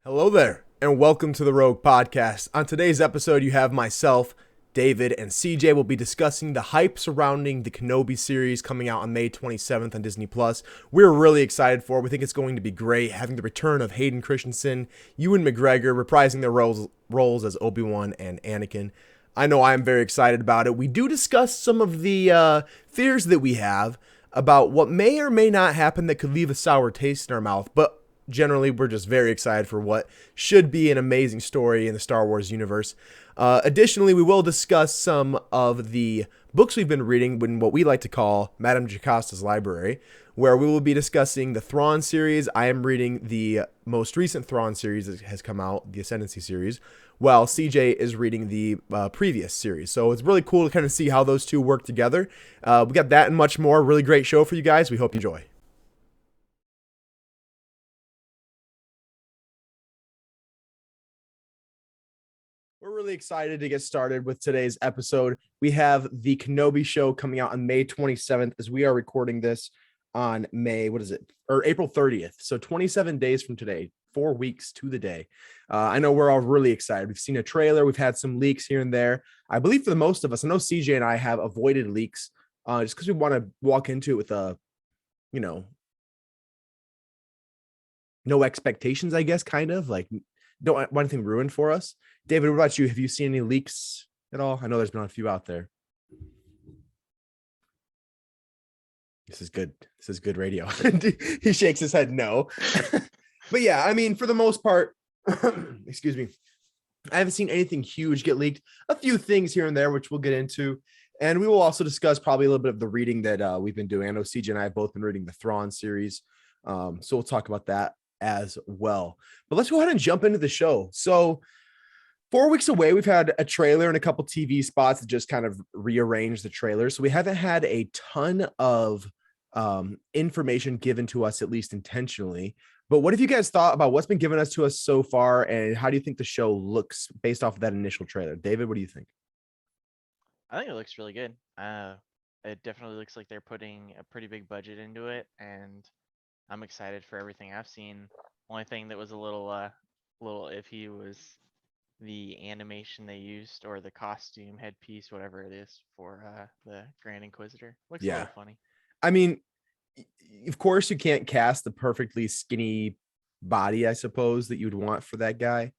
Hello there, and welcome to the Rogue Podcast. On today's episode, you have myself, David, and CJ will be discussing the hype surrounding the Kenobi series coming out on May 27th on Disney+. We're really excited for it. We think it's going to be great, having the return of Hayden Christensen, Ewan McGregor reprising their roles as Obi-Wan and Anakin. I know I'm very excited about it. We do discuss some of the fears that we have about what may or may not happen that could leave a sour taste in our mouth, but generally, we're just very excited for what should be an amazing story in the Star Wars universe. Additionally, we will discuss some of the books we've been reading in what we like to call Madame Jacosta's Library, where we will be discussing the Thrawn series. I am reading the most recent Thrawn series that has come out, the Ascendancy series, while CJ is reading the previous series. So it's really cool to kind of see how those two work together. We got that and much more. Really great show for you guys. We hope you enjoy. We're really excited to get started with today's episode. We have the Kenobi show coming out on May 27th as we are recording this on April 30th. So 27 days from today, 4 weeks to the day. I know we're all really excited. We've seen a trailer. We've had some leaks here and there. I believe for the most of us, I know CJ and I have avoided leaks just because we want to walk into it with no expectations, I guess, kind of like don't want anything ruined for us. David, what about you? Have you seen any leaks at all? I know there's been a few out there. This is good. This is good radio. He shakes his head no. But yeah, I mean, for the most part, excuse me, I haven't seen anything huge get leaked. A few things here and there, which we'll get into. And we will also discuss probably a little bit of the reading that we've been doing. I know CJ and I have both been reading the Thrawn series. So we'll talk about that as well. But let's go ahead and jump into the show. So 4 weeks away, we've had a trailer and a couple TV spots that just kind of rearranged the trailer. So we haven't had a ton of information given to us, at least intentionally. But what have you guys thought about what's been given us to us so far? And how do you think the show looks based off of that initial trailer? David, what do you think? I think it looks really good. It definitely looks like they're putting a pretty big budget into it, and I'm excited for everything I've seen. Only thing that was a little iffy was the animation they used, or the costume headpiece, whatever it is, for the Grand Inquisitor. Looks a little funny. I mean, of course you can't cast the perfectly skinny body, I suppose, that you'd want for that guy.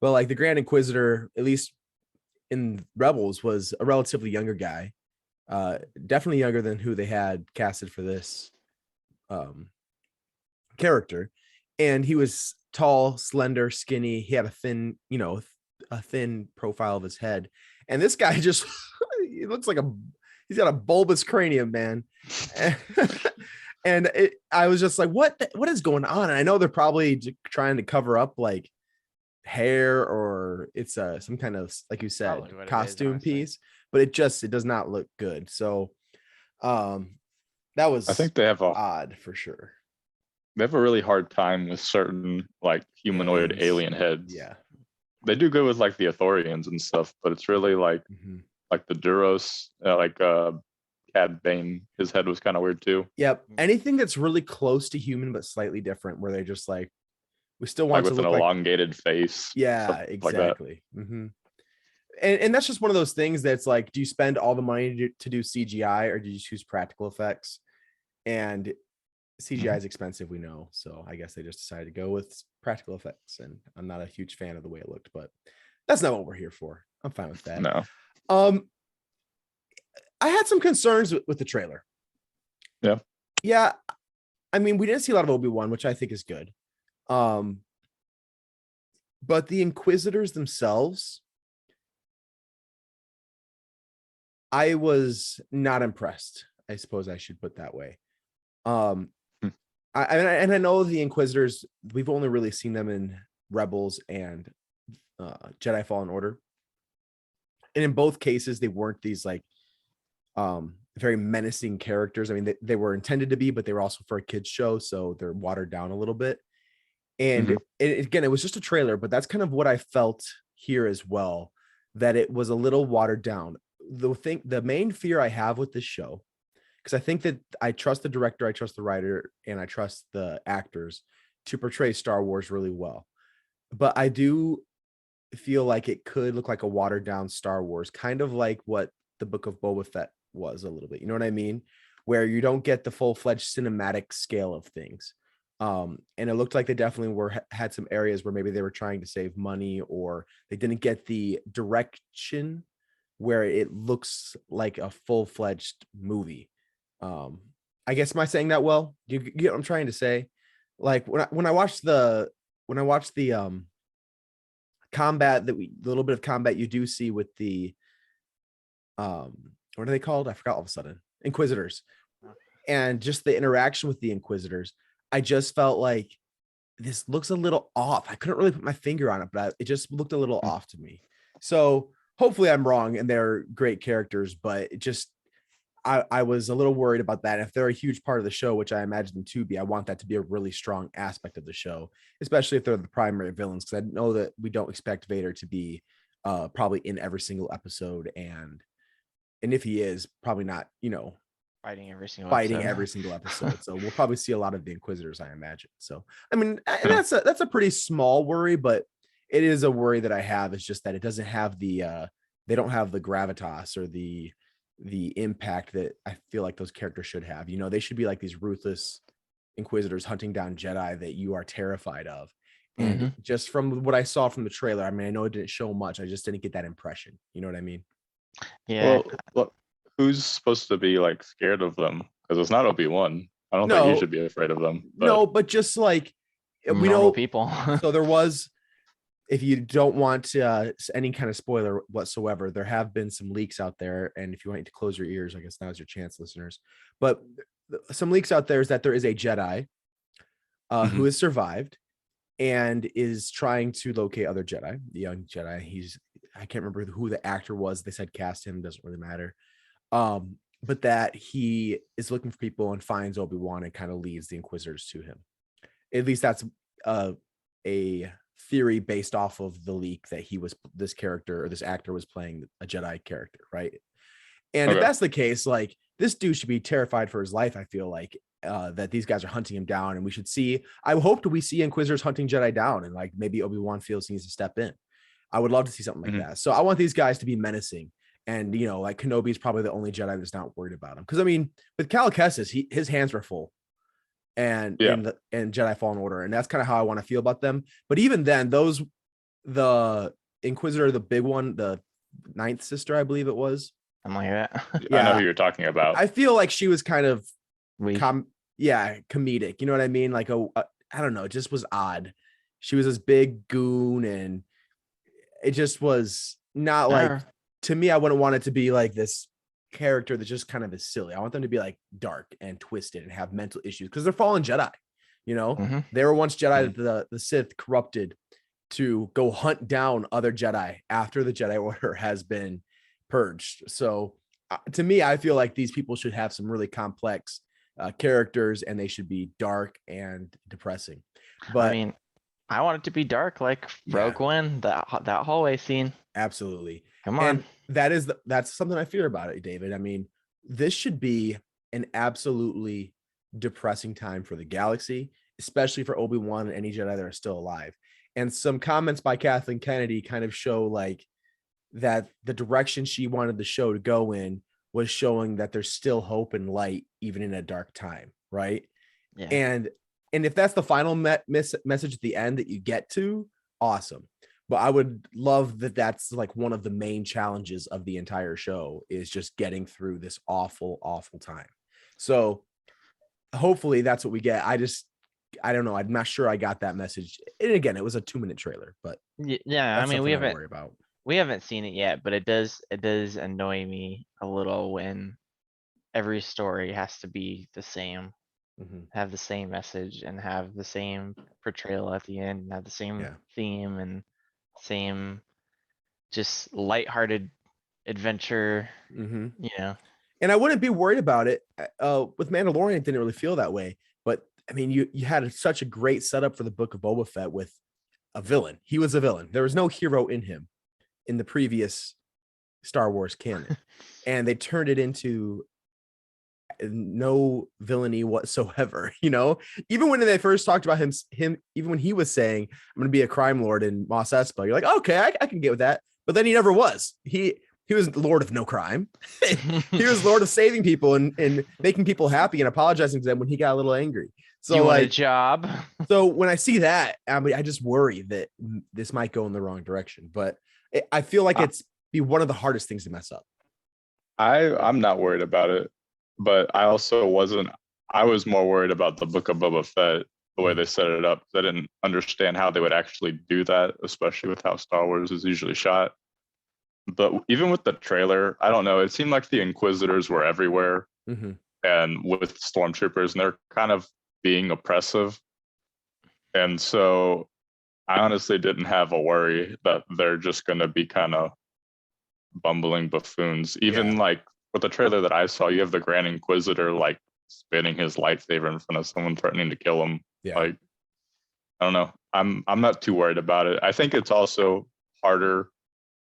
But like the Grand Inquisitor, at least in Rebels, was a relatively younger guy. Definitely younger than who they had casted for this character. And he was tall, slender, skinny. He had a thin profile of his head. And this guy just, he looks like he's got a bulbous cranium, man. And I was just like, what is going on? And I know they're probably trying to cover up like hair, or it's some kind of, like you said, costume piece, but it does not look good. So that was, I think they have odd for sure. They have a really hard time with certain like humanoid alien heads. Yeah, they do good with like the Ithorians and stuff, but it's really like like the Duros, Cad Bane, his head was kind of weird too. Yep. Anything that's really close to human but slightly different, where they're just like, we still want like with an elongated face. Yeah, exactly. Like and that's just one of those things that's like, do you spend all the money to do CGI, or do you choose practical effects? And CGI is expensive, we know. So I guess they just decided to go with practical effects. And I'm not a huge fan of the way it looked, but that's not what we're here for. I'm fine with that. No. I had some concerns with the trailer. Yeah. Yeah. I mean, we didn't see a lot of Obi-Wan, which I think is good. But the Inquisitors themselves, I was not impressed. I suppose I should put that way. I know the Inquisitors, we've only really seen them in Rebels and Jedi Fallen Order. And in both cases, they weren't these like very menacing characters. I mean, they were intended to be, but they were also for a kids show, so they're watered down a little bit. And again, it was just a trailer, but that's kind of what I felt here as well, that it was a little watered down. The main fear I have with this show, because I think that I trust the director, I trust the writer, and I trust the actors to portray Star Wars really well. but I do feel like it could look like a watered down Star Wars, kind of like what the Book of Boba Fett was a little bit. You know what I mean? Where you don't get the full-fledged cinematic scale of things. And it looked like they definitely had some areas where maybe they were trying to save money, or they didn't get the direction where it looks like a full-fledged movie. I guess, am I saying that well? You get what I'm trying to say? Like when I watched the combat, the little bit of combat you do see with the what are they called? I forgot all of a sudden. Inquisitors. And just the interaction with the Inquisitors, I just felt like this looks a little off. I couldn't really put my finger on it, but it just looked a little off to me. So hopefully I'm wrong and they're great characters, but it just, I was a little worried about that. If they're a huge part of the show, which I imagine them to be, I want that to be a really strong aspect of the show, especially if they're the primary villains, because I know that we don't expect Vader to be probably in every single episode, and if he is, probably not, fighting every single episode. So we'll probably see a lot of the Inquisitors, I imagine. So I mean, that's a pretty small worry, but it is a worry that I have. It's just that it doesn't have the they don't have the gravitas or the impact that I feel like those characters should have. They should be like these ruthless Inquisitors hunting down Jedi that you are terrified of. And just from what I saw from the trailer, I mean, I know it didn't show much. I just didn't get that impression. You know what I mean? Yeah. Well, look, who's supposed to be like scared of them? Because it's not Obi-Wan. I don't think he should be afraid of them. No, but just like we normal know people. So there was, if you don't want any kind of spoiler whatsoever, there have been some leaks out there. And if you want to close your ears, I guess now's your chance, listeners. But some leaks out there is that there is a Jedi who has survived and is trying to locate other Jedi, the young Jedi. I can't remember who the actor was. They said cast him, doesn't really matter. But that he is looking for people and finds Obi-Wan and kind of leads the Inquisitors to him. At least that's a theory based off of the leak that this character or this actor was playing a Jedi character, right? And if that's the case, like, this dude should be terrified for his life. I feel like that these guys are hunting him down, and I hope we see Inquisitors hunting Jedi down, and like maybe Obi-Wan feels he needs to step in. I would love to see something like that. So I want these guys to be menacing. And, like Kenobi is probably the only Jedi that's not worried about him. Because, I mean, with Cal Kestis, his hands were full. And Jedi Fallen Order. And that's kind of how I want to feel about them. But even then, the Inquisitor, the big one, the ninth sister, I believe it was. I'm like that. Yeah, I know who you're talking about. I feel like she was kind of comedic. You know what I mean? Like, I don't know. It just was odd. She was this big goon, and it just was not like, to me, I wouldn't want it to be like this character that just kind of is silly. I want them to be like dark and twisted and have mental issues, because they're fallen Jedi. They were once Jedi that the Sith corrupted to go hunt down other Jedi after the Jedi Order has been purged. So to me, I feel like these people should have some really complex characters, and they should be dark and depressing. But I mean, I want it to be dark, like Rogue One, that hallway scene. Absolutely. Come on. And that's something I fear about it, David. I mean, this should be an absolutely depressing time for the galaxy, especially for Obi-Wan and any Jedi that are still alive. And some comments by Kathleen Kennedy kind of show like that the direction she wanted the show to go in was showing that there's still hope and light even in a dark time, right? Yeah. And if that's the final message at the end that you get to, awesome. But I would love that that's like one of the main challenges of the entire show, is just getting through this awful, awful time. So hopefully that's what we get. I don't know. I'm not sure I got that message. And again, it was a 2-minute trailer, but yeah, I mean, we haven't seen it yet, but it does annoy me a little when every story has to be the same, have the same message and have the same portrayal at the end and have the same theme and same just lighthearted adventure, And I wouldn't be worried about it. With Mandalorian, it didn't really feel that way. But I mean, you had such a great setup for the Book of Boba Fett with a villain. He was a villain. There was no hero in him in the previous Star Wars canon. And they turned it into no villainy whatsoever. Even when they first talked about him, even when he was saying, I'm going to be a crime lord in Mos Espa, you're like, okay, I can get with that. But then he never was. He was Lord of no crime. He was Lord of saving people and making people happy and apologizing to them when he got a little angry. So you want a job? So when I see that, I just worry that this might go in the wrong direction. But I feel like it's be one of the hardest things to mess up. I'm not worried about it, but I also wasn't. I was more worried about the Book of Boba Fett, the way they set it up. I didn't understand how they would actually do that, especially with how Star Wars is usually shot. But even with the trailer, I don't know. It seemed like the Inquisitors were everywhere, and with stormtroopers, and they're kind of being oppressive. And so I honestly didn't have a worry that they're just going to be kind of bumbling buffoons. Even like with the trailer that I saw, you have the Grand Inquisitor like spinning his lightsaber in front of someone threatening to kill him. Like, I don't know. I'm not too worried about it. I think it's also harder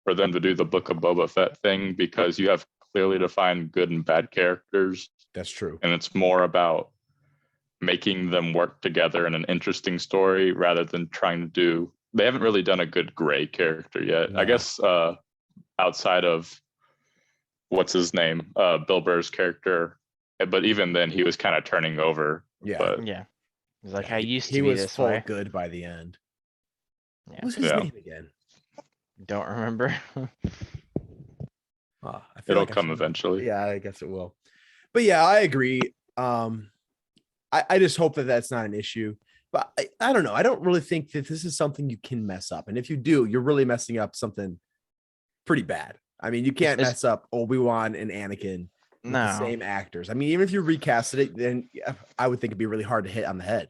for them to do the Book of Boba Fett thing because you have clearly defined good and bad characters. That's true. And it's more about making them work together in an interesting story rather than trying to do. They haven't really done a good gray character yet. No. I guess outside of what's his name, Bill Burr's character, but even then he was kind of turning over. But, he's like, I used to be this full way. Good by the end. What was his name again? Don't remember. It'll come eventually. Yeah, I guess it will. But yeah, I agree. I just hope that that's not an issue. But I don't know. I don't really think that this is something you can mess up. And if you do, you're really messing up something pretty bad. I mean, you can't mess up Obi-Wan and Anakin with the same actors. I mean, even if you recasted it, then I would think it'd be really hard to hit on the head.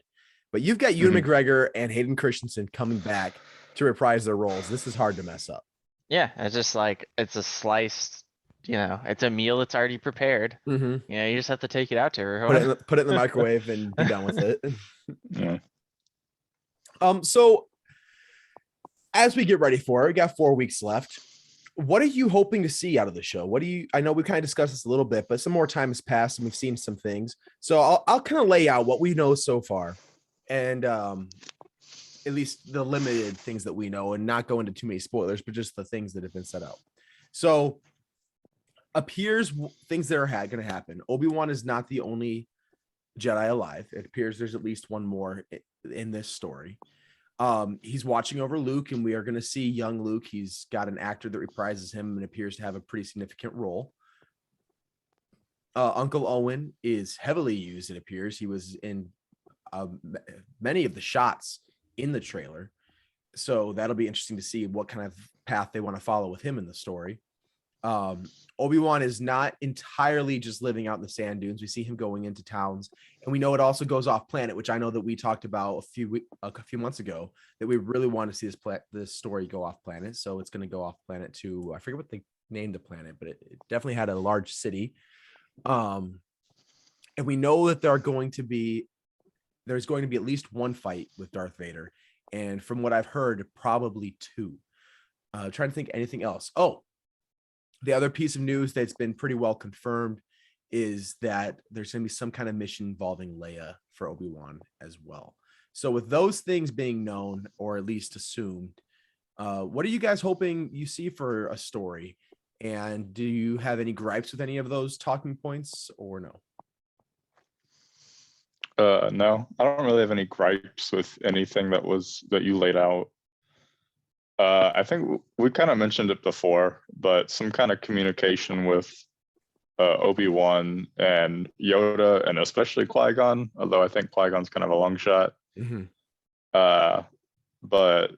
But you've got Ewan McGregor and Hayden Christensen coming back to reprise their roles. This is hard to mess up. Yeah, it's just like it's a sliced, it's a meal that's already prepared. You just have to take it out to everyone. Put it in the microwave and be done with it. So as we get ready for it, we got 4 weeks left. What are you hoping to see out of the show? I know we kind of discussed this a little bit, but some more time has passed and we've seen some things. So I'll kind of lay out what we know so far and at least the limited things that we know and not go into too many spoilers, but just the things that have been set out. So appears things that are going to happen. Obi-Wan is not the only Jedi alive. It appears there's at least one more in this story. He's watching over Luke, and we are going to see young Luke. He's got an actor that reprises him and appears to have a pretty significant role. Uncle Owen is heavily used, it appears. He was in many of the shots in the trailer. So that'll be interesting to see what kind of path they want to follow with him in the story. Obi-Wan is not entirely just living out in the sand dunes. We see him going into towns, and we know it also goes off planet, which I know that we talked about a few months ago, that we really want to see this story go off planet. So it's going to go off planet to, I forget what they named the planet, but it definitely had a large city. And we know that there's going to be at least one fight with Darth Vader. And from what I've heard, probably two. Trying to think anything else. Oh, the other piece of news that's been pretty well confirmed is that there's going to be some kind of mission involving Leia for Obi-Wan as well. So with those things being known, or at least assumed, what are you guys hoping you see for a story? And do you have any gripes with any of those talking points or no? No, I don't really have any gripes with anything that you laid out. I think we kind of mentioned it before, but some kind of communication with Obi-Wan and Yoda, and especially Qui-Gon, although I think Qui-Gon's kind of a long shot. But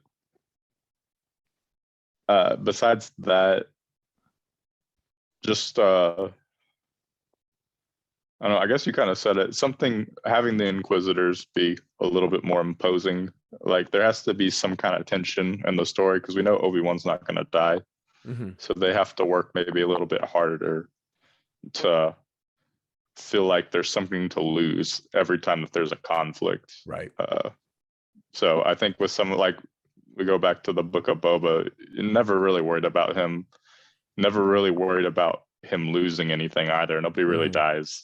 besides that, just I don't know, I guess you kind of said it. Something, having the Inquisitors be a little bit more imposing. Like there has to be some kind of tension in the story because we know Obi-Wan's not going to die. So they have to work maybe a little bit harder to feel like there's something to lose every time that there's a conflict. Right. So I think with some, like, we go back to the Book of Boba, never really worried about him. Never really worried about him losing anything either. Nobody really dies.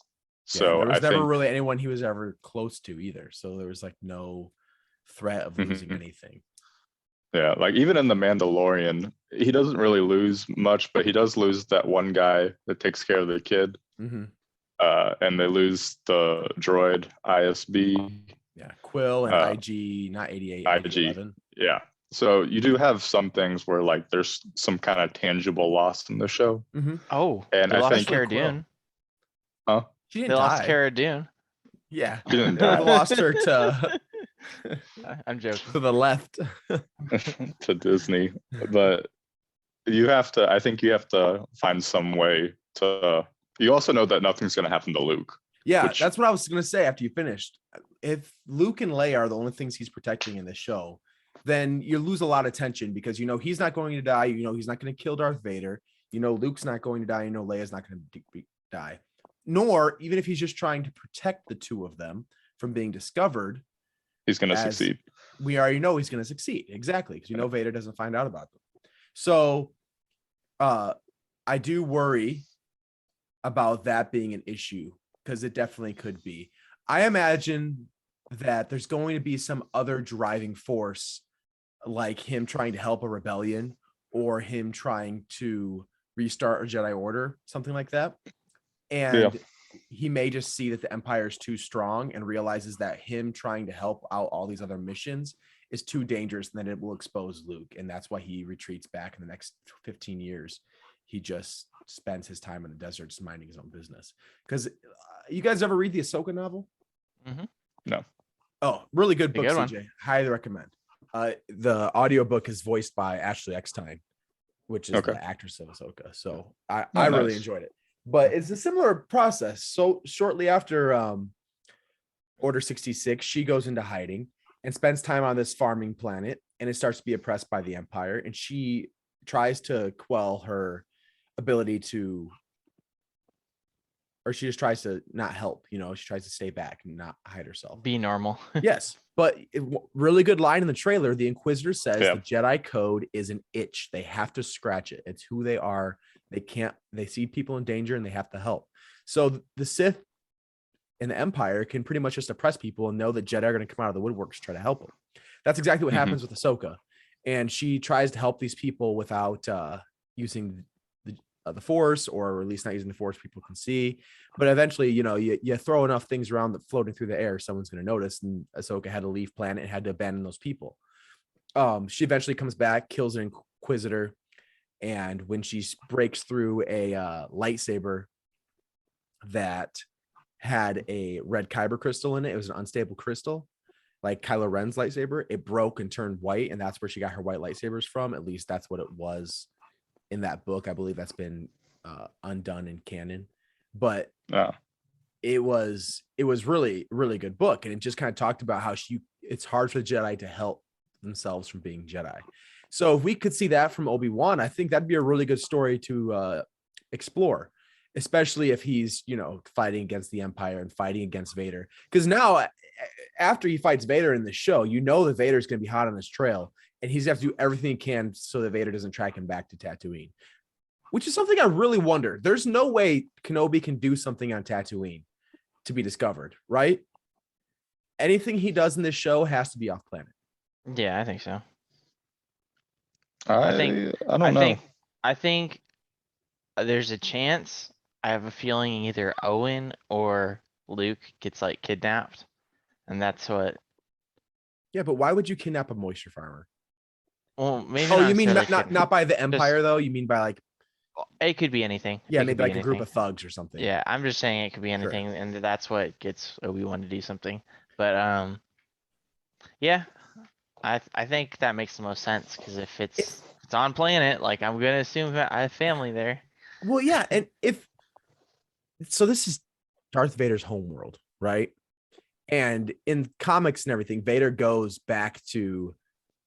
So there was I never think really anyone he was ever close to either. So there was like no threat of losing anything. Yeah, like even in The Mandalorian, he doesn't really lose much, but he does lose that one guy that takes care of the kid. Mm-hmm. And they lose the droid ISB. Yeah, Quill and IG, not 88, IG 11. Yeah. So you do have some things where like there's some kind of tangible loss in the show. Mm-hmm. Oh, and they I lost think Cara Quill. Dune. Huh? She didn't They lost die. Cara Dune. Yeah, She didn't they die. lost her to I'm joking. to the left. To Disney, but I think you have to find some way to. You also know that nothing's going to happen to Luke. Yeah, that's what I was going to say after you finished. If Luke and Leia are the only things he's protecting in this show, then you lose a lot of tension because he's not going to die. He's not going to kill Darth Vader. Luke's not going to die. Leia's not going to die. Nor, even if he's just trying to protect the two of them from being discovered, he's going to succeed. We already know he's going to succeed. Exactly, because Vader doesn't find out about them. So I do worry about that being an issue, because it definitely could be. I imagine that there's going to be some other driving force, like him trying to help a rebellion or him trying to restart a Jedi Order, something like that. And he may just see that the Empire is too strong and realizes that him trying to help out all these other missions is too dangerous, and then it will expose Luke. And that's why he retreats back in the next 15 years. He just spends his time in the desert just minding his own business. Because you guys ever read the Ahsoka novel? Mm-hmm. No. Oh, really good book, Good CJ. One. Highly recommend. The audiobook is voiced by Ashley Eckstein, which is the actress of Ahsoka. So I really enjoyed it. But it's a similar process. So shortly after Order 66, she goes into hiding and spends time on this farming planet, and it starts to be oppressed by the Empire. And she tries to quell her ability to, or she just tries to not help, she tries to stay back and not hide herself. Be normal. Yes. But really good line in the trailer. The Inquisitor says the Jedi code is an itch. They have to scratch it. It's who they are. They see people in danger and they have to help. So the Sith and the Empire can pretty much just oppress people and know that Jedi are going to come out of the woodwork to try to help them. That's exactly what happens with Ahsoka. And she tries to help these people without using the Force, or at least not using the Force people can see. But eventually, you throw enough things around that floating through the air, someone's going to notice. And Ahsoka had to leave planet and had to abandon those people. She eventually comes back, kills an Inquisitor. And when she breaks through a lightsaber that had a red kyber crystal in it, it was an unstable crystal, like Kylo Ren's lightsaber. It broke and turned white, and that's where she got her white lightsabers from. At least that's what it was in that book. I believe that's been undone in canon, but it was really, really good book. And it just kind of talked about how it's hard for the Jedi to help themselves from being Jedi. So if we could see that from Obi-Wan, I think that'd be a really good story to explore, especially if he's, fighting against the Empire and fighting against Vader. Because now, after he fights Vader in the show, that Vader's going to be hot on his trail, and he's going to have to do everything he can so that Vader doesn't track him back to Tatooine, which is something I really wonder. There's no way Kenobi can do something on Tatooine to be discovered, right? Anything he does in this show has to be off planet. Yeah, I think so. I don't know. I think there's a chance. I have a feeling either Owen or Luke gets kidnapped, and that's what. Yeah, but why would you kidnap a moisture farmer? Well, maybe. Oh, you mean not by the Empire though? You mean by It could be anything. Yeah, maybe a group of thugs or something. Yeah, I'm just saying it could be anything, and that's what gets Obi-Wan to do something. But yeah, I think that makes the most sense, because if it's on planet, I'm gonna assume I have family there. Well, yeah, and so this is Darth Vader's homeworld, right? And in comics and everything, Vader goes back to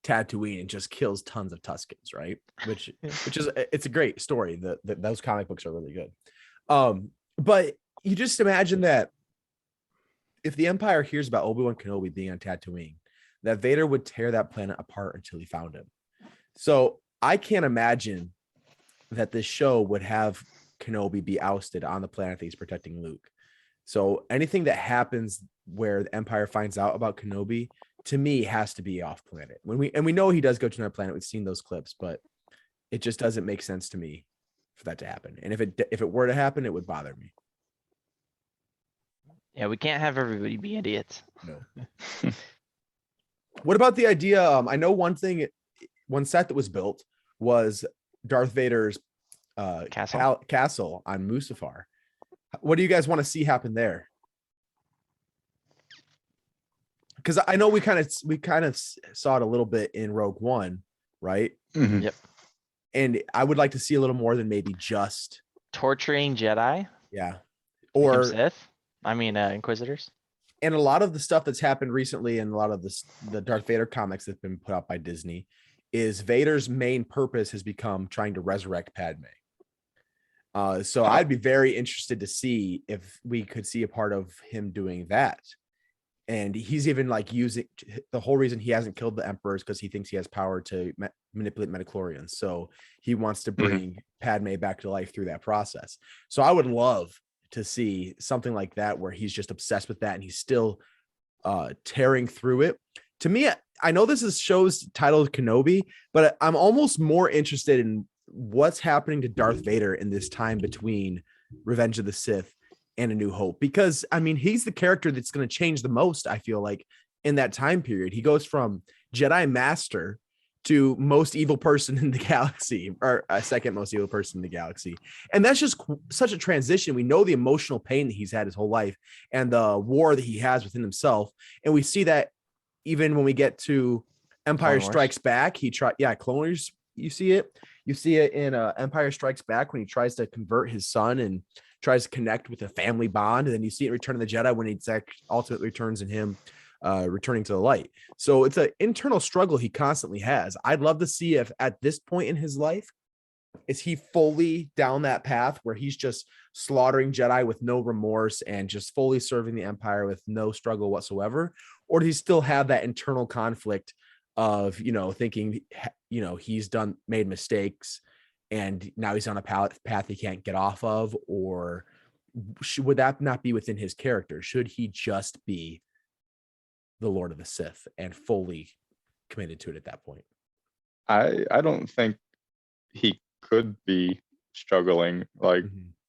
Tatooine and just kills tons of Tuskens, right? Which is, it's a great story. Those comic books are really good. But you just imagine that if the Empire hears about Obi-Wan Kenobi being on Tatooine, that Vader would tear that planet apart until he found him. So I can't imagine that this show would have Kenobi be ousted on the planet that he's protecting Luke. So anything that happens where the Empire finds out about Kenobi, to me, has to be off planet. We know he does go to another planet. We've seen those clips, but it just doesn't make sense to me for that to happen. And if it were to happen, it would bother me. Yeah, we can't have everybody be idiots. No. What about the idea? I know one set that was built was Darth Vader's castle on Mustafar. What do you guys want to see happen there? Because I know we kind of saw it a little bit in Rogue One, right? Mm-hmm. Yep. And I would like to see a little more than maybe just Torturing Jedi. Yeah. Or Or Sith. I mean, Inquisitors. And a lot of the stuff that's happened recently and a lot of the Darth Vader comics that's been put out by Disney is Vader's main purpose has become trying to resurrect Padme. So I'd be very interested to see if we could see a part of him doing that. And he's even like using the whole reason he hasn't killed the Emperor is because he thinks he has power to manipulate midichlorians. So he wants to bring Padme back to life through that process. So I would love to see something like that where he's just obsessed with that and he's still tearing through it. To me, I know this is show's titled Kenobi, but I'm almost more interested in what's happening to Darth Vader in this time between Revenge of the Sith and A New Hope, because I mean, he's the character that's going to change the most. I feel like in that time period, he goes from Jedi Master to most evil person in the galaxy, or a second most evil person in the galaxy. And that's just such a transition. We know the emotional pain that he's had his whole life and the war that he has within himself. And we see that even when we get to Empire Strikes Back, Clone Wars, you see it in Empire Strikes Back when he tries to convert his son and tries to connect with a family bond. And then you see it in Return of the Jedi when he ultimately returns in him returning to the light. So it's an internal struggle he constantly has. I'd love to see if at this point in his life, is he fully down that path where he's just slaughtering Jedi with no remorse and just fully serving the Empire with no struggle whatsoever? Or does he still have that internal conflict of, thinking, he's made mistakes and now he's on a path he can't get off of? Or would that not be within his character? Should he just be the Lord of the Sith and fully committed to it at that point? I don't think he could be struggling. Like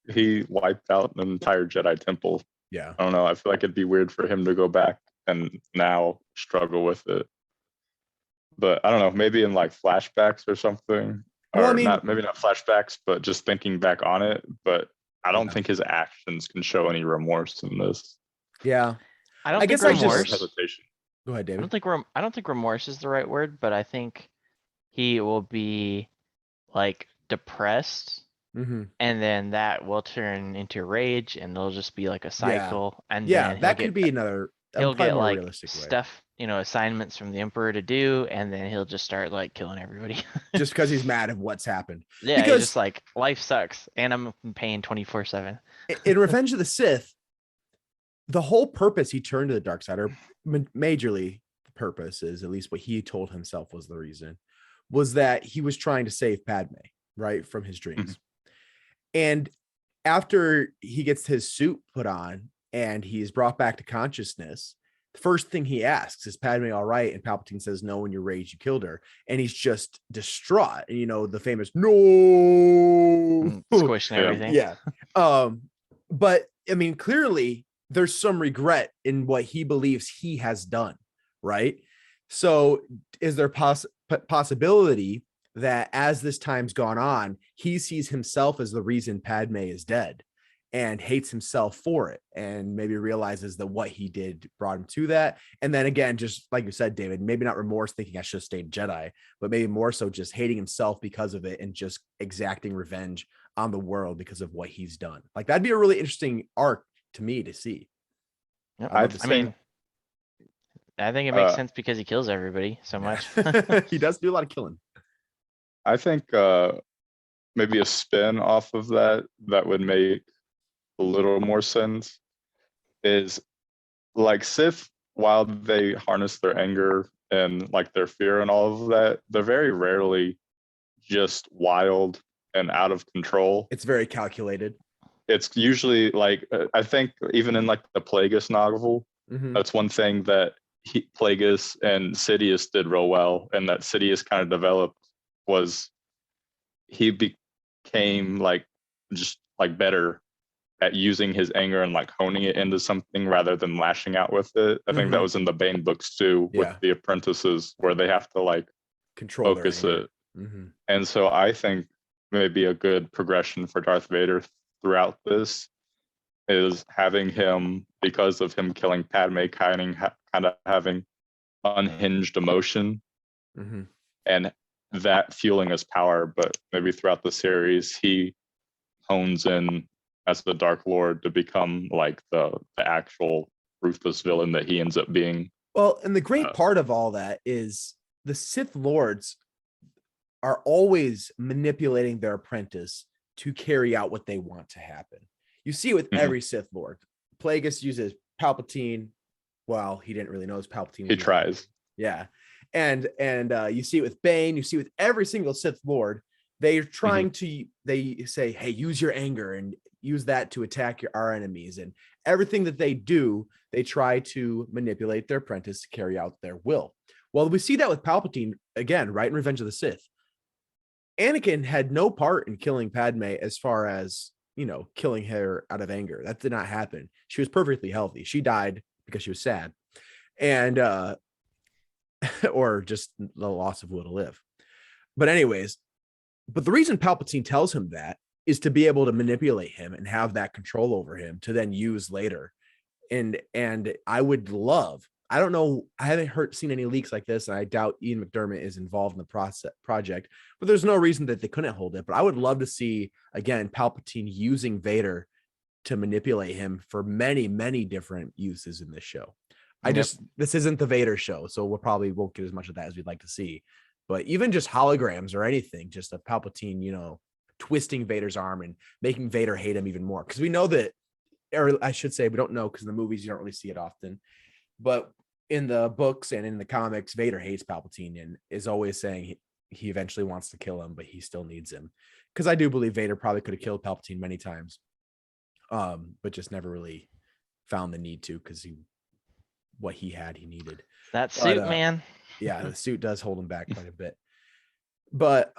he wiped out an entire Jedi temple. Yeah. I don't know. I feel like it'd be weird for him to go back and now struggle with it. But I don't know, maybe in like flashbacks or something. Well, or maybe not flashbacks, but just thinking back on it. But I don't think his actions can show any remorse in this. Yeah. I guess remorse. Hesitation. Go ahead, David. I don't think remorse is the right word, but I think he will be like depressed, and then that will turn into rage, and it'll just be like a cycle. And then that could be another. He'll get like stuff, assignments from the Emperor to do, and then he'll just start like killing everybody. Just because he's mad at what's happened. Yeah, because he's just like, life sucks, and I'm in pain 24/7. In Revenge of the Sith, the whole purpose he turned to the dark side, or majorly the purpose is, at least what he told himself was the reason, was that he was trying to save Padme, right, from his dreams. And after he gets his suit put on and he is brought back to consciousness, the first thing he asks is, Padme all right? And Palpatine says, no, in your rage you killed her. And he's just distraught. And the famous no, squishing everything. Yeah. But I mean, clearly there's some regret in what he believes he has done, right? So is there possibility that as this time's gone on, he sees himself as the reason Padme is dead and hates himself for it, and maybe realizes that what he did brought him to that? And then again, just like you said, David, maybe not remorse, thinking I should have stayed Jedi, but maybe more so just hating himself because of it and just exacting revenge on the world because of what he's done. Like, that'd be a really interesting arc to me to see. Yep. I think it makes sense because he kills everybody so much. He does do a lot of killing. I think maybe a spin off of that would make a little more sense is, like, Sith, while they harness their anger and like their fear and all of that, they're very rarely just wild and out of control. It's very calculated. it's usually like I think even in like the Plagueis novel, Mhm. that's one thing that Plagueis and Sidious did real well, and that Sidious kind of developed was he became like just like better at using his anger and like honing it into something rather than lashing out with it. I think that Mhm. was in the Bane books too, with Yeah. the apprentices, where they have to like Control their focus anger. it. Mm-hmm. And so I think maybe a good progression for Darth Vader throughout this is having him, because of him killing Padme, kind of having unhinged emotion Mm-hmm. and that fueling his power. But maybe throughout the series, he hones in as the Dark Lord to become like the actual ruthless villain that he ends up being. Well, and the great part of all that is the Sith Lords are always manipulating their apprentice to carry out what they want to happen. You see it with every Sith Lord. Plagueis uses Palpatine. Well, he didn't really know it's Palpatine. He tries. Yeah. And you see it with Bane. You see it with every single Sith Lord. They're trying to, they say, hey, use your anger and use that to attack our enemies. And everything that they do, they try to manipulate their apprentice to carry out their will. Well, we see that with Palpatine again, right in Revenge of the Sith. Anakin had no part in killing Padme as far as, you know, killing her out of anger. That did not happen. She was perfectly healthy. She died because she was sad. And or just the loss of will to live. But anyways, but the reason Palpatine tells him that is to be able to manipulate him and have that control over him to then use later. And I would love, I don't know, I haven't seen any leaks like this, and I doubt Ian McDermott is involved in the project, but there's no reason that they couldn't hold it. But I would love to see, again, Palpatine using Vader to manipulate him for many, many different uses in this show. This isn't the Vader show, so we'll probably won't get as much of that as we'd like to see. But even just holograms or anything, just a Palpatine, you know, twisting Vader's arm and making Vader hate him even more. Because we know that, or I should say, we don't know, because in the movies you don't really see it often. But in the books and in the comics, Vader hates Palpatine and is always saying he eventually wants to kill him, but he still needs him. Because I do believe Vader probably could have killed Palpatine many times, but just never really found the need to, because what he had, he needed. That suit, man. Yeah, the suit does hold him back quite a bit. But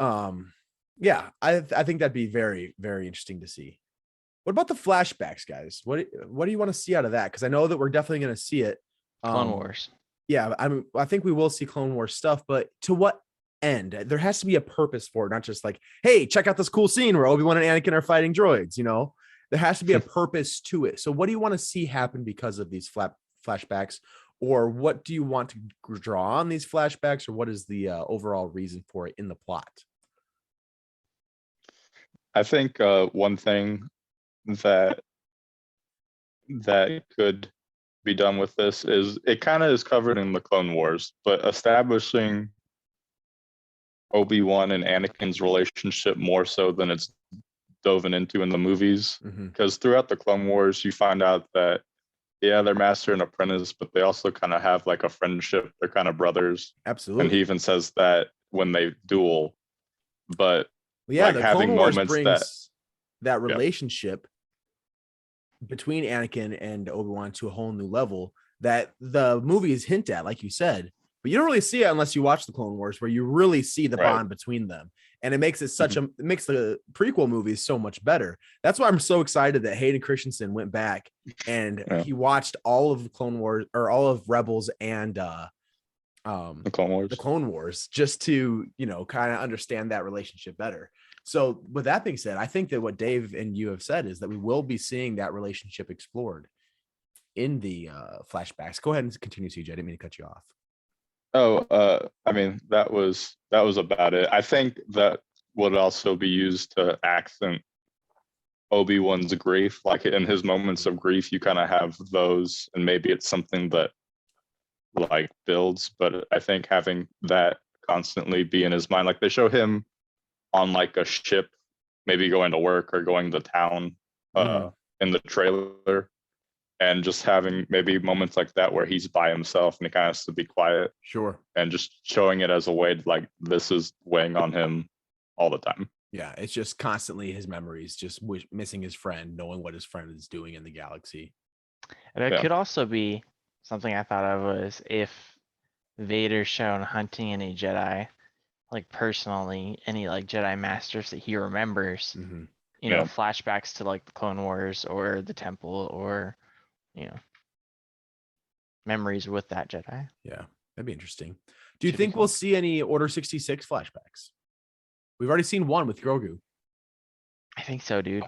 yeah, I think that'd be very, very interesting to see. What about the flashbacks, guys? What do you want to see out of that? Because I know that we're definitely going to see it. Clone Wars. Yeah, I think we will see Clone Wars stuff, but to what end? There has to be a purpose for it, not just like, hey, check out this cool scene where Obi-Wan and Anakin are fighting droids. You know, there has to be a purpose to it. So what do you want to see happen because of these flashbacks? Or what do you want to draw on these flashbacks, or what is the overall reason for it in the plot? I think one thing that could be done with this is, it kind of is covered in the Clone Wars, but establishing Obi-Wan and Anakin's relationship more so than it's dove into in the movies. Because throughout the Clone Wars, you find out that, yeah, they're master and apprentice, but they also kind of have like a friendship. They're kind of brothers. Absolutely. And he even says that when they duel. But yeah, like the having Clone Wars moments brings that relationship between Anakin and Obi-Wan to a whole new level that the movies hint at, like you said, but you don't really see it unless you watch the Clone Wars, where you really see the bond between them. And it makes it it makes the prequel movies so much better. That's why I'm so excited that Hayden Christensen went back and he watched all of the Clone Wars, or all of Rebels and the Clone Wars, just to, you know, kind of understand that relationship better. So with that being said, I think that what Dave and you have said is that we will be seeing that relationship explored in the flashbacks. Go ahead and continue, CJ. I didn't mean to cut you off. I mean, that was about it. I think that would also be used to accent Obi-Wan's grief. Like in his moments of grief, you kind of have those, and maybe it's something that like builds, but I think having that constantly be in his mind, like they show him on like a ship, maybe going to work or going to town in the trailer, and just having maybe moments like that where he's by himself and he kind of has to be quiet. Sure. And just showing it as a way to, like, this is weighing on him all the time. Yeah, it's just constantly his memories, just missing his friend, knowing what his friend is doing in the galaxy. And it Yeah. could also be something I thought of was if Vader's shown hunting any Jedi, like personally, any like Jedi masters that he remembers, Mm-hmm. you know, Yeah. flashbacks to like the Clone Wars or the Temple or, you know, memories with that Jedi. Yeah, that'd be interesting. Do you Should be think we'll cool. see any Order 66 flashbacks? We've already seen one with Grogu. I think so, dude.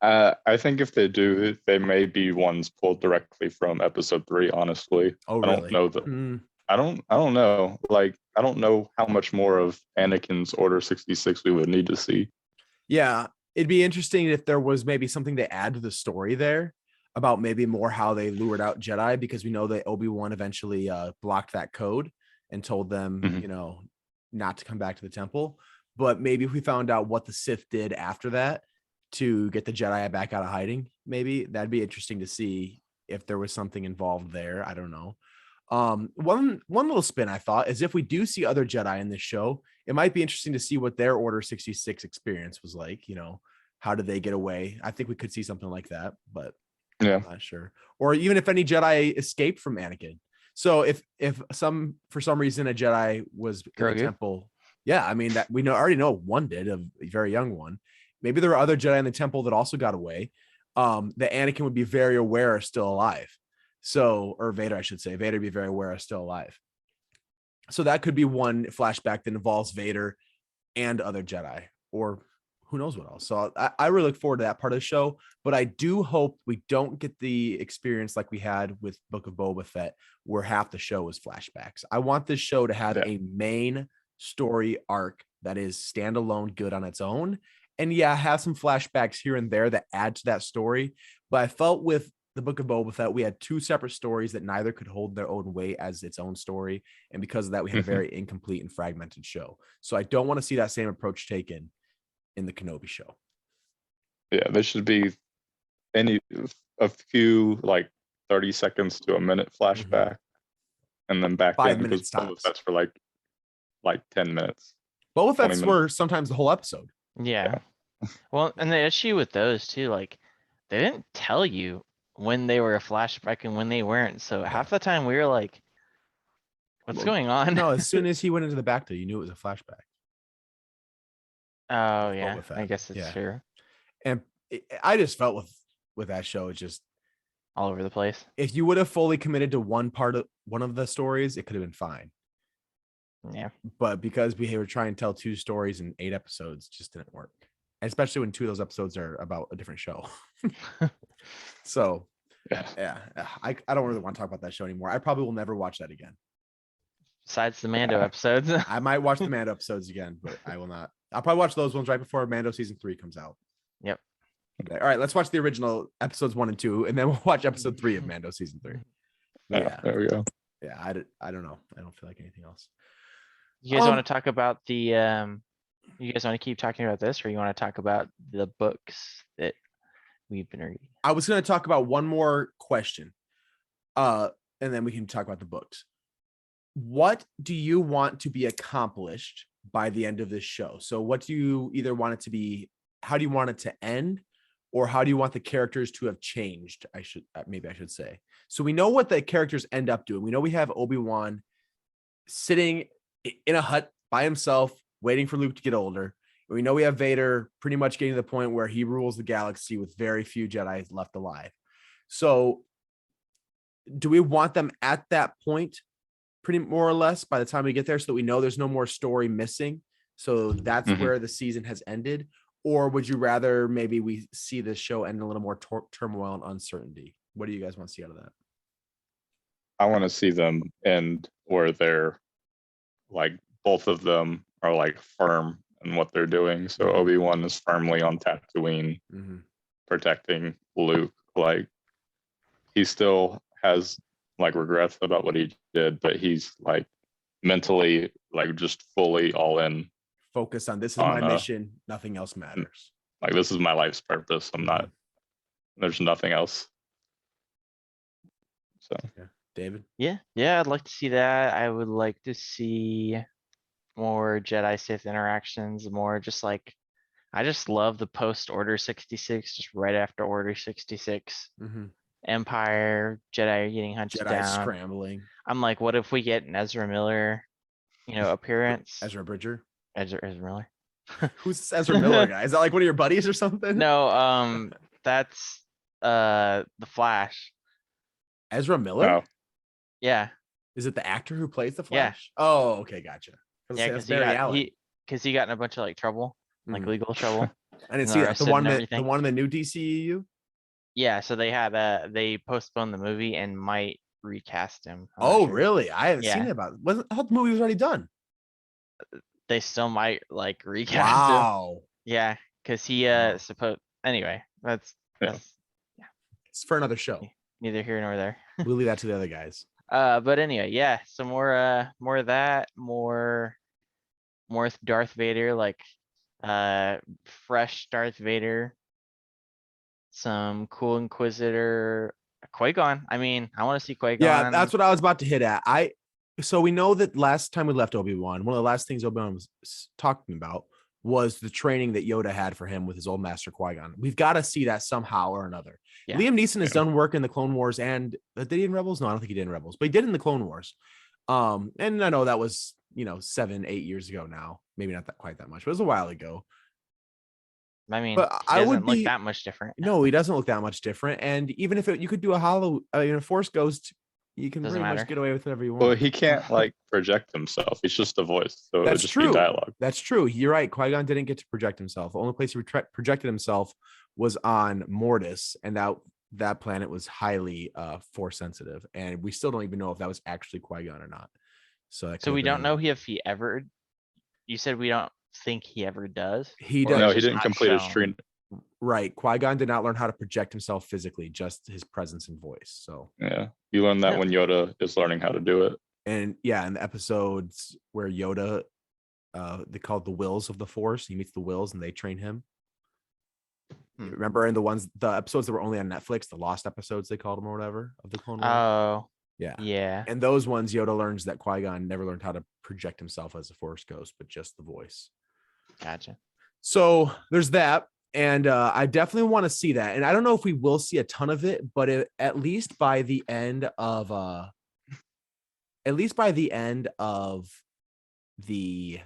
I think if they do, they may be ones pulled directly from episode 3, honestly. Oh, I don't really? know that. I don't know. Like, I don't know how much more of Anakin's Order 66 we would need to see. Yeah, it'd be interesting if there was maybe something to add to the story there about maybe more how they lured out Jedi, because we know that Obi-Wan eventually blocked that code and told them, Mhm. you know, not to come back to the temple. But maybe if we found out what the Sith did after that to get the Jedi back out of hiding, maybe that'd be interesting to see if there was something involved there. I don't know. One little spin I thought is if we do see other Jedi in this show, it might be interesting to see what their Order 66 experience was like. You know, how did they get away? I think we could see something like that, but Yeah. I'm not sure. Or even if any Jedi escaped from Anakin. So if for some reason a Jedi was in the Grogu? temple, yeah, I mean that we already know one did, a very young one. Maybe there were other Jedi in the temple that also got away. That Anakin would be very aware are still alive. So, or Vader, I should say, Vader would be very aware are still alive. So that could be one flashback that involves Vader and other Jedi, or who knows what else. So I really look forward to that part of the show, but I do hope we don't get the experience like we had with Book of Boba Fett, where half the show is flashbacks. I want this show to have a main story arc that is standalone, good on its own. And yeah, have some flashbacks here and there that add to that story. But I felt with the Book of Boba Fett, we had two separate stories that neither could hold their own weight as its own story. And because of that, we had a very incomplete and fragmented show. So I don't want to see that same approach taken in the Kenobi show. Yeah, there should be a few like 30 seconds to a minute flashback, and then back 5 in, because minutes Boba tops. Fett's for like 10 minutes. Boba 20 Fett's minutes. were sometimes the whole episode. Yeah. Well, and the issue with those too, like they didn't tell you when they were a flashback and when they weren't. So half the time we were like, what's going on? No, as soon as he went into the back door, you knew it was a flashback. Oh yeah, Boba Fett. I guess it's Yeah. true. And I just felt with that show, it's just All over the place. if you would have fully committed to one of the stories, it could have been fine. Yeah. But because we were trying to tell two stories in 8 episodes, it just didn't work. Especially when 2 of those episodes are about a different show. So yeah, I don't really want to talk about that show anymore. I probably will never watch that again. Besides the Mando episodes. I might watch the Mando episodes again, but I will not. I'll probably watch those ones right before Mando season 3 comes out. Yep. Okay. All right, let's watch the original episodes 1 and 2, and then we'll watch episode 3 of Mando season 3. Yeah, there we go. Yeah, I don't know. I don't feel like anything else. You guys want to talk about the you guys want to keep talking about this, or you want to talk about the books that we've been reading? I was going to talk about one more question. And then we can talk about the books. What do you want to be accomplished by the end of this show? So what do you either want it to be, how do you want it to end, or how do you want the characters to have changed? I should say. So we know what the characters end up doing. We know we have Obi-Wan sitting in a hut by himself, waiting for Luke to get older. We know we have Vader pretty much getting to the point where he rules the galaxy with very few Jedi left alive. So do we want them at that point, pretty more or less, by the time we get there, so that we know there's no more story missing? So that's where the season has ended. Or would you rather maybe we see this show end in a little more turmoil and uncertainty? What do you guys want to see out of that? I want to see them end where they're like both of them are like firm in what they're doing. So Obi-Wan is firmly on Tatooine, protecting Luke. Like he still has like regrets about what he did, but he's like mentally like just fully all in. Focus on this is my mission. Nothing else matters. Like this is my life's purpose. I'm not. There's nothing else. So yeah. David? Yeah, I'd like to see that. I would like to see more Jedi Sith interactions, more just like I just love the post Order 66, just right after Order 66. Empire, Jedi getting hunched Jedi down. scrambling. I'm like, what if we get an Ezra Miller, appearance? Ezra Bridger. Ezra Miller. Who's this Ezra Miller guy? Is that like one of your buddies or something? No, that's the Flash. Ezra Miller? Oh, Yeah, Is it the actor who plays the Yeah. Flash? Oh, okay, gotcha. yeah, That's because Barry Allen. he got in a bunch of like trouble, like Mhm. legal trouble. I didn't and see that. The arrested one and that everything. the one in the new DCEU. Yeah, so they postponed the movie and might recast him. I'm not Oh, sure. really? I haven't seen Yeah. it about. I thought the movie was already done. They still might like recast him. Wow. Yeah, because he Wow. anyway, Yeah. that's It's for another show. neither here nor there. We'll leave that to the other guys. But anyway, yeah, so more of that, more Darth Vader, like fresh Darth Vader, some cool Inquisitor, Qui-Gon. I mean, I want to see Qui-Gon. Yeah, that's what I was about to hit at. So we know that last time we left Obi-Wan, one of the last things Obi-Wan was talking about was the training that Yoda had for him with his old master Qui-Gon. We've got to see that somehow or another. Yeah. Liam Neeson has Yeah. done work in the Clone Wars and did he in Rebels? No, I don't think he did in Rebels, but he did in the Clone Wars. And I know that was 7-8 years ago now. Maybe not that quite that much, but it was a while ago. I mean, But he I doesn't would look be- that much different. No, he doesn't look that much different. And even if you could do a Force Ghost, you can Doesn't pretty matter. much get away with whatever you want. well, he can't like project himself. He's just a voice, so it would That's just true. be dialogue. That's true. You're right. Qui-Gon didn't get to project himself. The only place he projected himself was on Mortis, and that planet was highly force sensitive, and we still don't even know if that was actually Qui-Gon or not. So So we don't know if he ever. You said we don't think he ever does. He Or does. No, it's he just didn't not complete his shown? training. Right. Qui-Gon did not learn how to project himself physically, just his presence and voice. So, Yeah, you learn that Yeah. when Yoda is learning how to do it. and yeah, in the episodes where Yoda, they call it the Wills of the Force. He meets the Wills and they train him. Hmm. Remember in the episodes that were only on Netflix, the lost episodes they called them or whatever of the Clone Wars. Oh, Yeah. yeah. And those ones, Yoda learns that Qui-Gon never learned how to project himself as a Force ghost, but just the voice. Gotcha. So there's that. And I definitely want to see that. And I don't know if we will see a ton of it, but at least by the end of the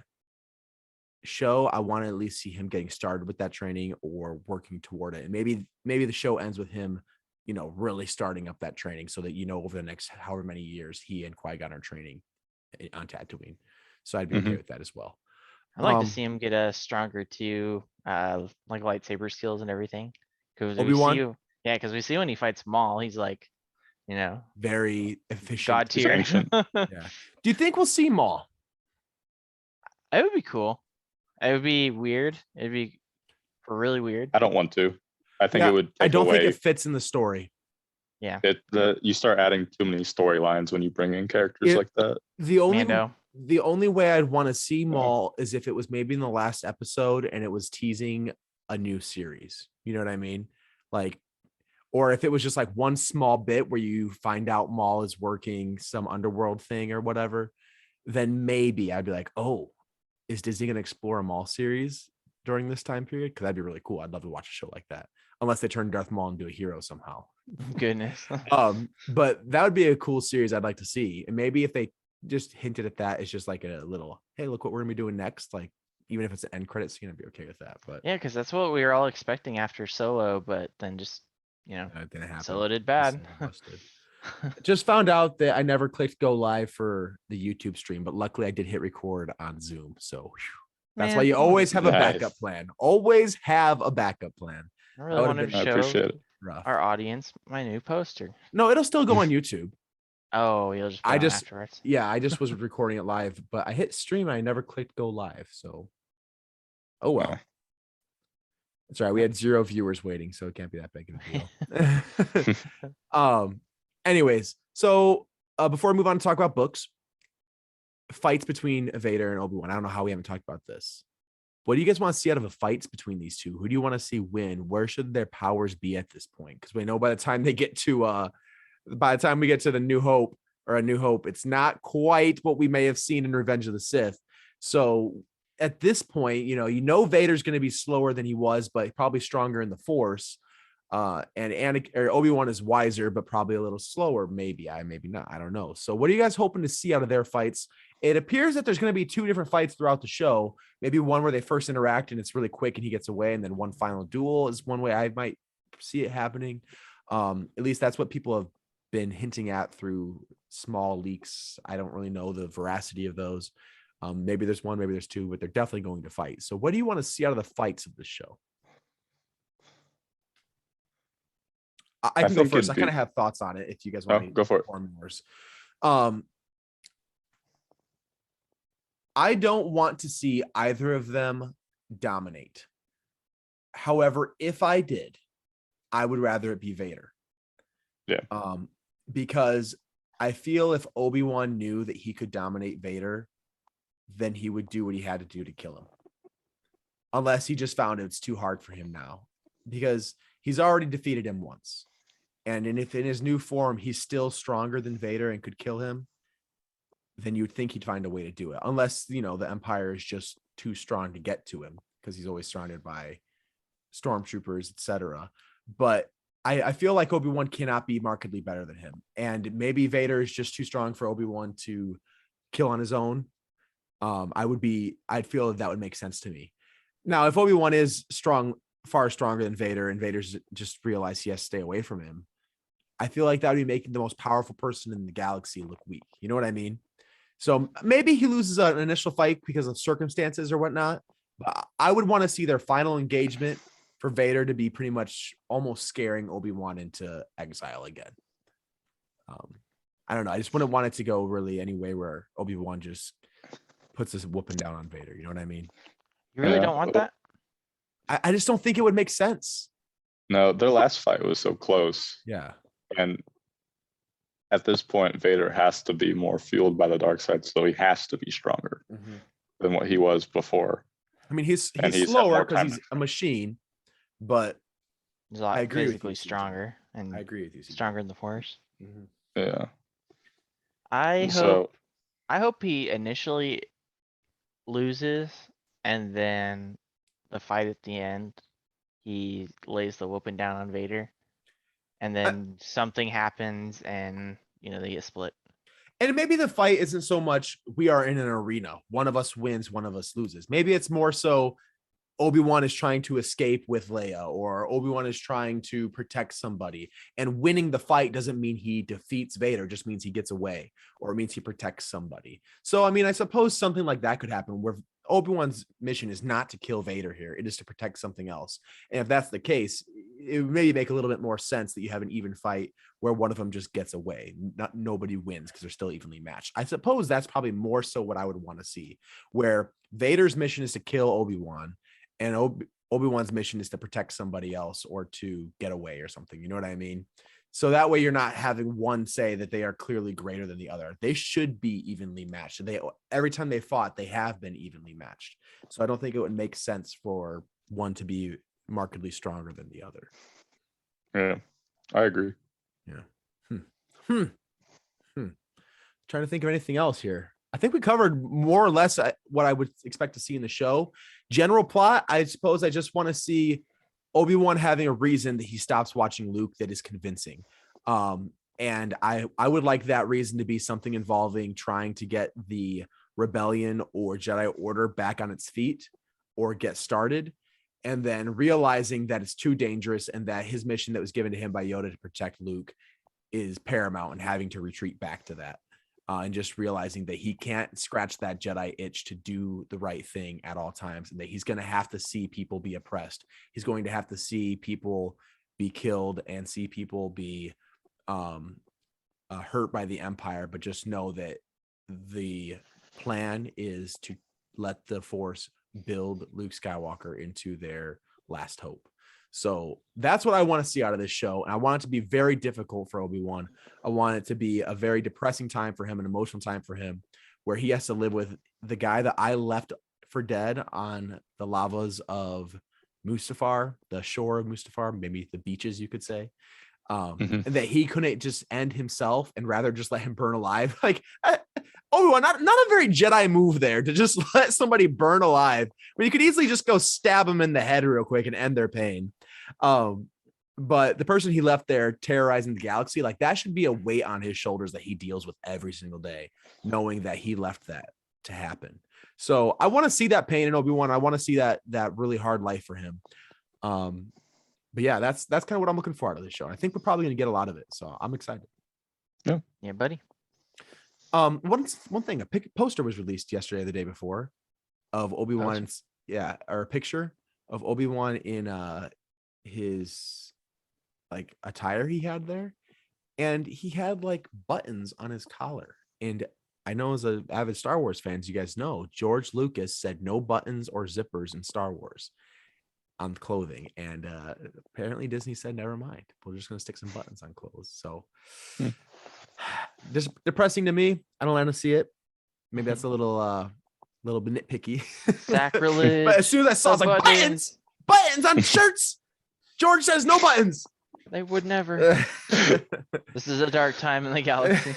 show, I want to at least see him getting started with that training or working toward it. And maybe the show ends with him, really starting up that training so that, over the next however many years he and Qui-Gon are training on Tatooine. So I'd be okay with that as well. I'd like to see him get a stronger too, like lightsaber skills and everything. Because Obi-Wan? because we see when he fights Maul, he's like, Very efficient. god tier. ancient. Yeah. Do you think we'll see Maul? It would be cool. It would be weird. It'd be really weird. I don't want to. I think Yeah, it would take I don't away. think it fits in the story. You start adding too many storylines when you bring in characters like that. The only Mando. The only way I'd want to see Maul is if it was maybe in the last episode and it was teasing a new series. You know what I mean? Like, or if it was just like one small bit where you find out Maul is working some underworld thing or whatever, then maybe I'd be like, oh, is Disney going to explore a Maul series during this time period? Because that'd be really cool. I'd love to watch a show like that, unless they turn Darth Maul into a hero somehow. Goodness. But that would be a cool series I'd like to see. And maybe if they just hinted at that, it's just like a little, hey, look what we're gonna be doing next. Like, even if it's an end credit scene, I'd be okay with that. But Yeah, because that's what we were all expecting after Solo, but then just that didn't happen. Solo did bad. Solo busted. Just found out that I never clicked go live for the YouTube stream, but luckily I did hit record on Zoom. So that's why Man, you always have a Nice. backup plan. Always have a backup plan. I really would've wanted to I show appreciate it. Rough. our audience my new poster. No, it'll still go on YouTube. Oh, you'll just put I it on just- afterwards. Yeah, I just was recording it live, but I hit stream and I never clicked go live. So, oh well. Oh. That's right. We had 0 viewers waiting, so it can't be that big of a deal. Anyways, so before we move on to talk about books, fights between Vader and Obi-Wan. I don't know how we haven't talked about this. What do you guys want to see out of the fights between these two? Who do you want to see win? Where should their powers be at this point? Because we know by the time we get to the New Hope, it's not quite what we may have seen in Revenge of the Sith. So at this point, Vader's going to be slower than he was, but probably stronger in the Force. And Anakin or Obi-Wan is wiser, but probably a little slower. Maybe not. I don't know. So what are you guys hoping to see out of their fights? It appears that there's going to be 2 different fights throughout the show. Maybe one where they first interact and it's really quick and he gets away, and then one final duel is one way I might see it happening. At least that's what people have been hinting at through small leaks. I don't really know the veracity of those. Maybe there's 1, maybe there's 2, but they're definitely going to fight. So what do you want to see out of the fights of the show? I can go first. I kind of have thoughts on it if you guys want to go for it. Yours. I don't want to see either of them dominate. However, if I did, I would rather it be Vader. Yeah. Because I feel if Obi-Wan knew that he could dominate Vader, then he would do what he had to do to kill him. Unless he just found it's too hard for him now, because he's already defeated him once. And if in his new form, he's still stronger than Vader and could kill him, then you'd think he'd find a way to do it. Unless, the Empire is just too strong to get to him because he's always surrounded by stormtroopers, etc. But I feel like Obi-Wan cannot be markedly better than him. And maybe Vader is just too strong for Obi-Wan to kill on his own. I'd feel that would make sense to me. Now, if Obi-Wan is far stronger than Vader, and Vader's just realized he has to stay away from him, I feel like that would be making the most powerful person in the galaxy look weak. You know what I mean? So maybe he loses an initial fight because of circumstances or whatnot. But I would want to see their final engagement for Vader to be pretty much almost scaring Obi-Wan into exile again. I don't know. I just wouldn't want it to go really any way where Obi-Wan just puts this whooping down on Vader. You know what I mean? You really don't want that? I just don't think it would make sense. No, their last fight was so close. Yeah. And at this point, Vader has to be more fueled by the dark side, so he has to be stronger than what he was before. I mean, he's slower because he's a machine, but he's a lot physically stronger, and I agree with you. Stronger in the Force. Yeah. I hope he initially loses, and then the fight at the end, he lays the whooping down on Vader, and then something happens, and they get split. And maybe the fight isn't so much we are in an arena. One of us wins, one of us loses. Maybe it's more so Obi-Wan is trying to escape with Leia, or Obi-Wan is trying to protect somebody. And winning the fight doesn't mean he defeats Vader, just means he gets away, or it means he protects somebody. So, I mean, I suppose something like that could happen where Obi-Wan's mission is not to kill Vader here. It is to protect something else. And if that's the case, it would maybe make a little bit more sense that you have an even fight where one of them just gets away. Nobody wins because they're still evenly matched. I suppose that's probably more so what I would want to see, where Vader's mission is to kill Obi-Wan, and Obi-Wan's mission is to protect somebody else or to get away or something. You know what I mean? So that way you're not having one say that they are clearly greater than the other. They should be evenly matched. Every time they fought, they have been evenly matched. So I don't think it would make sense for one to be markedly stronger than the other. Yeah, I agree. Yeah. Trying to think of anything else here. I think we covered more or less what I would expect to see in the show. General plot, I suppose I just want to see Obi-Wan having a reason that he stops watching Luke that is convincing. And I would like that reason to be something involving trying to get the rebellion or Jedi Order back on its feet or get started, and then realizing that it's too dangerous and that his mission that was given to him by Yoda to protect Luke is paramount and having to retreat back to that. And just realizing that he can't scratch that Jedi itch to do the right thing at all times, and that he's going to have to see people be oppressed. He's going to have to see people be killed and see people be hurt by the Empire, but just know that the plan is to let the Force build Luke Skywalker into their last hope. So that's what I want to see out of this show. And I want it to be very difficult for Obi-Wan. I want it to be a very depressing time for him, an emotional time for him, where he has to live with the guy that I left for dead on the lavas of Mustafar, the shore of Mustafar, maybe the beaches, you could say. And that he couldn't just end himself and rather just let him burn alive. Like, Obi-Wan, not a very Jedi move there to just let somebody burn alive. But you could easily just go stab them in the head real quick and end their pain. But the person he left there terrorizing the galaxy, like that should be a weight on his shoulders that he deals with every single day, knowing that he left that to happen. So I want to see that pain in Obi-Wan. I want to see that really hard life for him. But yeah, that's kind of what I'm looking for out of this show. I think we're probably going to get a lot of it. So I'm excited. Yeah, buddy. One thing, a poster was released yesterday, the day before, of Obi-Wan's, or a picture of Obi-Wan in his like attire he had there, and he had like buttons on his collar. And I know as an avid Star Wars fans, you guys know George Lucas said no buttons or zippers in Star Wars on clothing, and apparently Disney said never mind, we're just going to stick some buttons on clothes. So just depressing to me. I don't want to see it. Maybe that's a little bit nitpicky. Sacrilege. But as soon as I saw, I was like, buttons on shirts. George says no buttons. They would never. This is a dark time in the galaxy.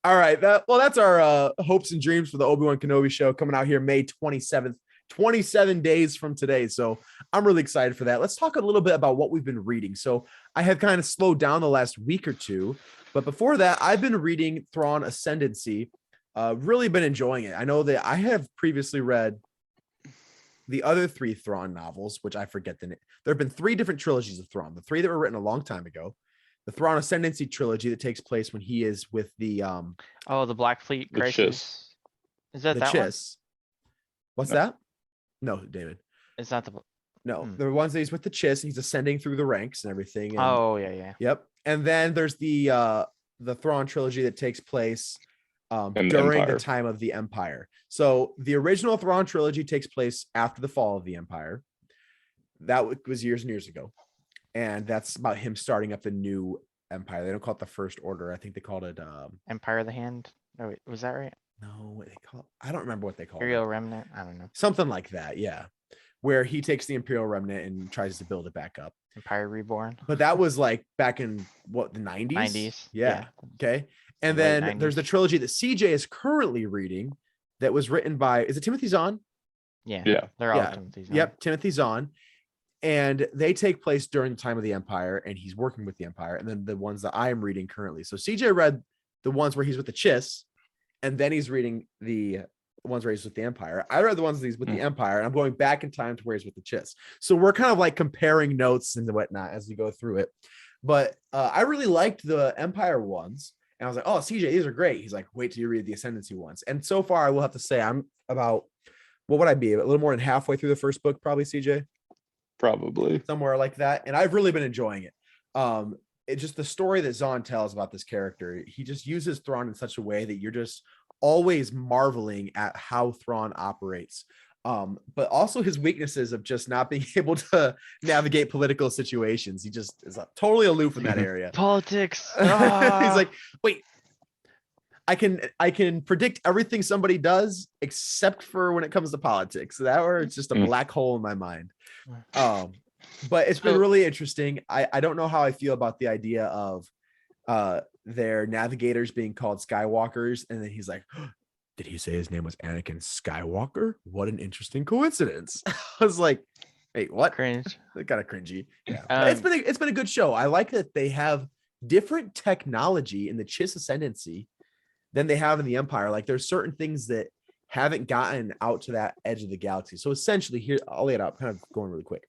All right. That's our hopes and dreams for the Obi-Wan Kenobi show coming out here May 27th, 27 days from today. So I'm really excited for that. Let's talk a little bit about what we've been reading. So I have kind of slowed down the last week or two, but before that, I've been reading Thrawn Ascendancy. Really been enjoying it. I know that I have previously read the other 3 Thrawn novels, which I forget the name. There have been 3 different trilogies of Thrawn. The 3 that were written a long time ago. The Thrawn Ascendancy trilogy that takes place when he is with the the Black Fleet crisis. Is that the that Chiss. What's that? No, David. It's not the. No, the ones that he's with the Chiss. He's ascending through the ranks and everything. And, yeah. Yep. And then there's the Thrawn trilogy that takes place during the time of the Empire. So the original Thrawn trilogy takes place after the fall of the Empire. That was years and years ago. And that's about him starting up the new Empire. They don't call it the First Order. I think they called it Empire of the Hand. Oh, wait, was that right? No, what they call it? I don't remember what they call it. Imperial Remnant. I don't know. Something like that. Yeah. Where he takes the Imperial Remnant and tries to build it back up. Empire Reborn. But that was like back in the 90s? 90s. Yeah. Okay. And Late then 90s. there's the trilogy that CJ is currently reading that was written by, is it Timothy Zahn? Yeah. Yeah. They're all Timothy Zahn. Yep. Timothy Zahn. And they take place during the time of the Empire, and he's working with the Empire. And then the ones that I am reading currently. So CJ read the ones where he's with the Chiss, and then he's reading the ones where he's with the Empire. I read the ones that he's with the Empire, and I'm going back in time to where he's with the Chiss. So we're kind of like comparing notes and whatnot as we go through it. But I really liked the Empire ones. And I was like, oh, CJ, these are great. He's like, wait till you read the Ascendancy ones. And so far, I will have to say I'm about, what would I be? A little more than halfway through the first book, probably, CJ? Probably. Somewhere like that. And I've really been enjoying it. It's just the story that Zahn tells about this character. He just uses Thrawn in such a way that you're just always marveling at how Thrawn operates. But also his weaknesses of just not being able to navigate political situations. He just is totally aloof in that area. Politics. He's like, wait, I can predict everything somebody does except for when it comes to politics. So that or it's just a black hole in my mind. But it's been really interesting. I don't know how I feel about the idea of their navigators being called Skywalkers, and then he's like, did he say his name was Anakin Skywalker? What an interesting coincidence. I was like, wait, what? Cringe. Kind of cringy. Yeah. It's been a good show. I like that they have different technology in the Chiss Ascendancy than they have in the Empire. Like there's certain things that haven't gotten out to that edge of the galaxy. So essentially here, I'll lay it out, kind of going really quick.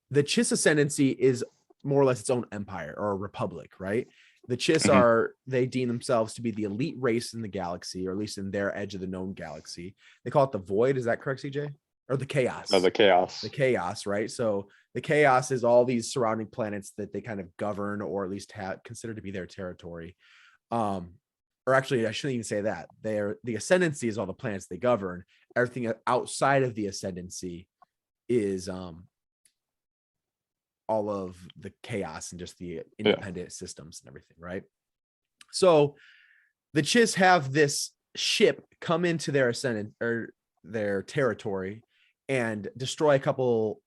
The Chiss Ascendancy is more or less its own empire or a republic, right? The Chiss they deem themselves to be the elite race in the galaxy, or at least in their edge of the known galaxy. They call it the Void. Is that correct, CJ? Or the Chaos? No, the Chaos. The Chaos, right? So the Chaos is all these surrounding planets that they kind of govern, or at least consider to be their territory. Or actually, I shouldn't even say that. The Ascendancy is all the planets they govern. Everything outside of the Ascendancy is all of the chaos and just the independent systems and everything, right? So the Chiss have this ship come into their their territory and destroy a couple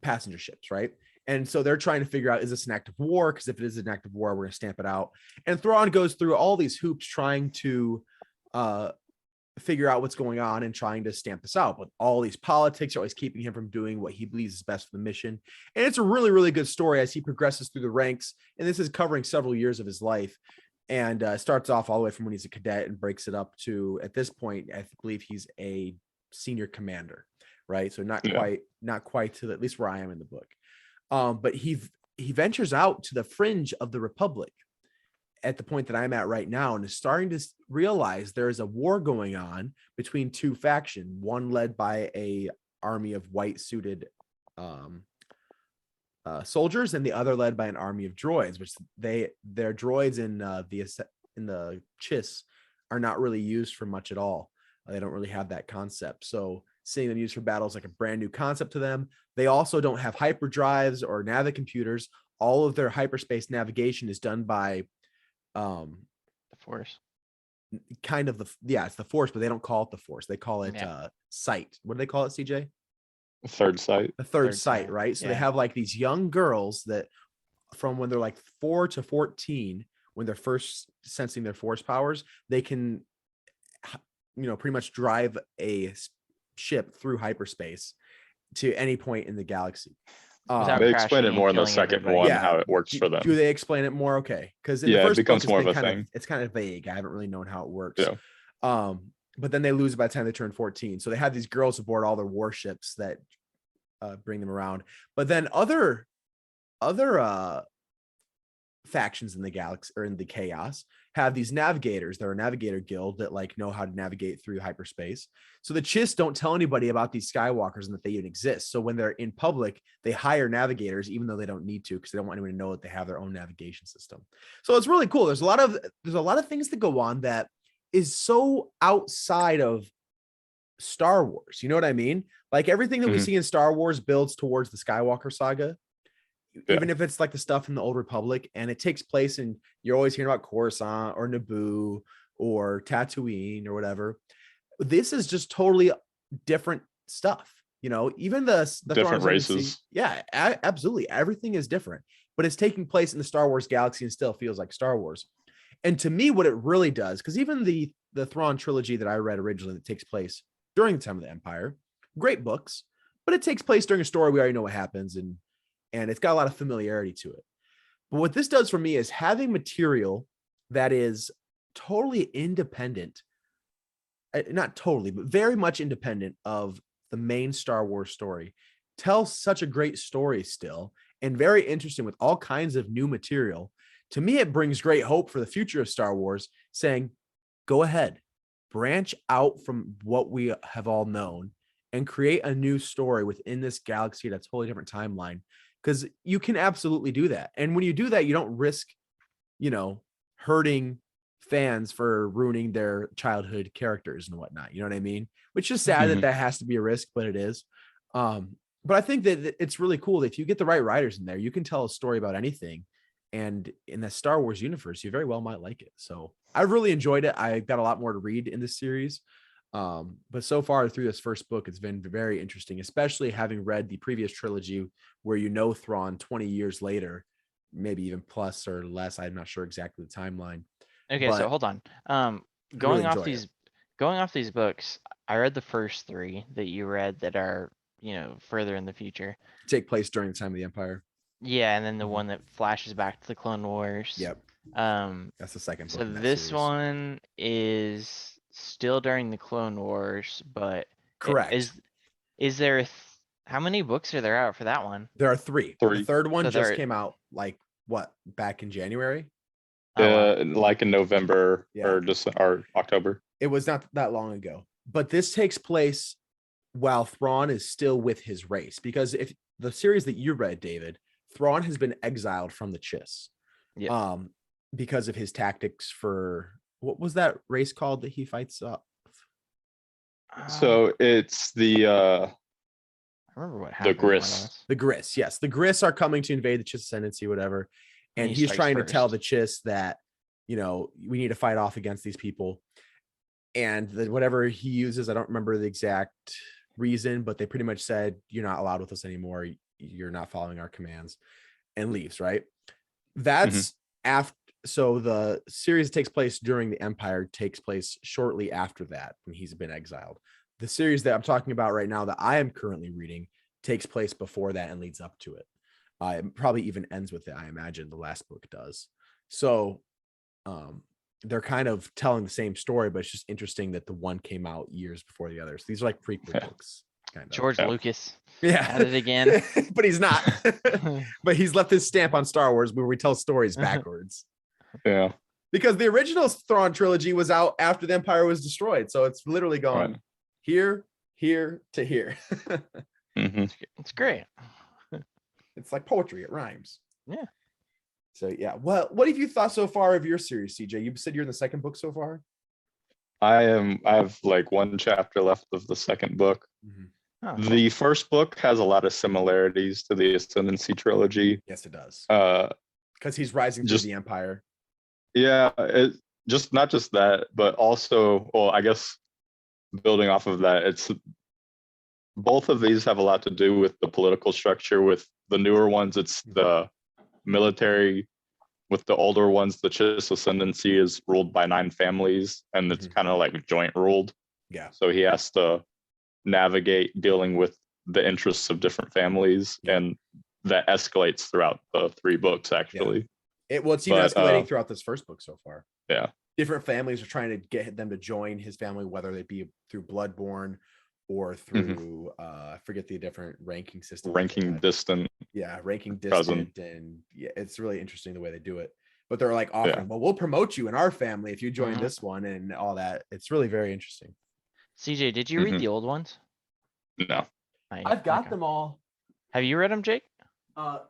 passenger ships, right? And so they're trying to figure out, is this an act of war? Because if it is an act of war, we're going to stamp it out. And Thrawn goes through all these hoops trying to figure out what's going on and trying to stamp this out. But all these politics are always keeping him from doing what he believes is best for the mission. And it's a really, really good story as he progresses through the ranks. And this is covering several years of his life. And starts off all the way from when he's a cadet and breaks it up to, at this point, I believe he's a senior commander, right? So not quite to at least where I am in the book. But he ventures out to the fringe of the Republic at the point that I'm at right now, and is starting to realize there is a war going on between two factions, one led by a army of white suited soldiers, and the other led by an army of droids, which their droids in the Chiss are not really used for much at all. They don't really have that concept. So seeing them used for battle is like a brand new concept to them. They also don't have hyperdrives or navicomputers. All of their hyperspace navigation is done by The Force. kind of it's the Force, but they don't call it the Force. They call it sight. What do they call it, CJ? Third sight. The third sight, right? So they have like these young girls that from when they're like 4 to 14, when they're first sensing their Force powers, they can, pretty much drive a ship through hyperspace to any point in the galaxy. They explain it more in the second one, how it works for them. Do they explain it more? Okay. Because in the first it becomes book, more of a thing. It's kind of vague. I haven't really known how it works. Yeah. But then they lose by the time they turn 14. So they have these girls aboard all their warships that bring them around. But then other factions in the galaxy or in the chaos have these navigators. They're a navigator guild that like know how to navigate through hyperspace. So the Chiss don't tell anybody about these Skywalkers and that they even exist. So when they're in public, they hire navigators, even though they don't need to, because they don't want anyone to know that they have their own navigation system. So it's really cool. There's a lot of things that go on that is so outside of Star Wars. You know what I mean? Like everything that we see in Star Wars builds towards the Skywalker saga. Even if it's like the stuff in the Old Republic, and it takes place and you're always hearing about Coruscant or Naboo or Tatooine or whatever. This is just totally different stuff. Even the different races. Yeah, absolutely. Everything is different, but it's taking place in the Star Wars galaxy and still feels like Star Wars. And to me, what it really does, because even the Thrawn trilogy that I read originally that takes place during the time of the Empire, great books, but it takes place during a story we already know what happens, and it's got a lot of familiarity to it. But what this does for me is having material that is totally independent, not totally, but very much independent of the main Star Wars story, tells such a great story still, and very interesting with all kinds of new material. To me, it brings great hope for the future of Star Wars, saying, go ahead, branch out from what we have all known and create a new story within this galaxy at a totally different timeline. Because you can absolutely do that. And when you do that, you don't risk, hurting fans for ruining their childhood characters and whatnot. You know what I mean? Which is sad that has to be a risk, but it is. But I think that it's really cool that if you get the right writers in there, you can tell a story about anything. And in the Star Wars universe, you very well might like it. So I really enjoyed it. I got a lot more to read in this series. But so far through this first book, it's been very interesting, especially having read the previous trilogy where Thrawn 20 years later, maybe even plus or less. I'm not sure exactly the timeline. Okay, so hold on. Going off these books, I read the first 3 that you read that are, further in the future. Take place during the time of the Empire. Yeah, and then the one that flashes back to the Clone Wars. Yep. That's the second book. So this one is still during the Clone Wars, but correct. Is there how many books are there out for that one? There are 3. The third one just came out back in January? Like in November or October. It was not that long ago. But this takes place while Thrawn is still with his race, because if the series that you read, David, Thrawn has been exiled from the Chiss. Yeah. Because of his tactics for what was that race called that he fights up? So it's the I remember what happened. The Griss. The Griss, yes. The Griss are coming to invade the Chiss Ascendancy, whatever. And he's trying to tell the Chiss that, we need to fight off against these people. And whatever he uses, I don't remember the exact reason, but they pretty much said, you're not allowed with us anymore. you're not following our commands, and leaves, right? That's after. So the series that takes place during the Empire takes place shortly after that, when he's been exiled. The series that I'm talking about right now that I am currently reading takes place before that and leads up to it. It probably even ends with it, I imagine the last book does. So they're kind of telling the same story, but it's just interesting that the one came out years before the others. These are like prequel books. Kind of. George Lucas. Yeah. At it again. But he's not. But he's left his stamp on Star Wars where we tell stories backwards. Yeah. Because the original Thrawn trilogy was out after the Empire was destroyed. So it's literally gone here to here. It's great. It's like poetry. It rhymes. Yeah. So yeah. Well, what have you thought so far of your series, CJ? You said you're in the second book so far? I have like one chapter left of the second book. Oh, The first book has a lot of similarities to the Ascendancy trilogy. Yes, it does. Uh, Because he's rising through the Empire. Yeah, it just not just that, but also, well, I guess building off of that, it's both of these have a lot to do with the political structure. With the newer ones, it's the military. With the older ones, the Chiss Ascendancy is ruled by 9 families, and it's kind of like joint ruled. Yeah. So he has to navigate dealing with the interests of different families, and that escalates throughout the 3 books, actually. It's even escalating throughout this first book so far. Yeah. Different families are trying to get them to join his family, whether they be through bloodborne or through I forget the different ranking system. Ranking distant. Yeah, ranking distant. And yeah, it's really interesting the way they do it. But they're like offering, well, we'll promote you in our family if you join this one and all that. It's really very interesting. CJ, did you read the old ones? No. I've got them all. Have you read them, Jake?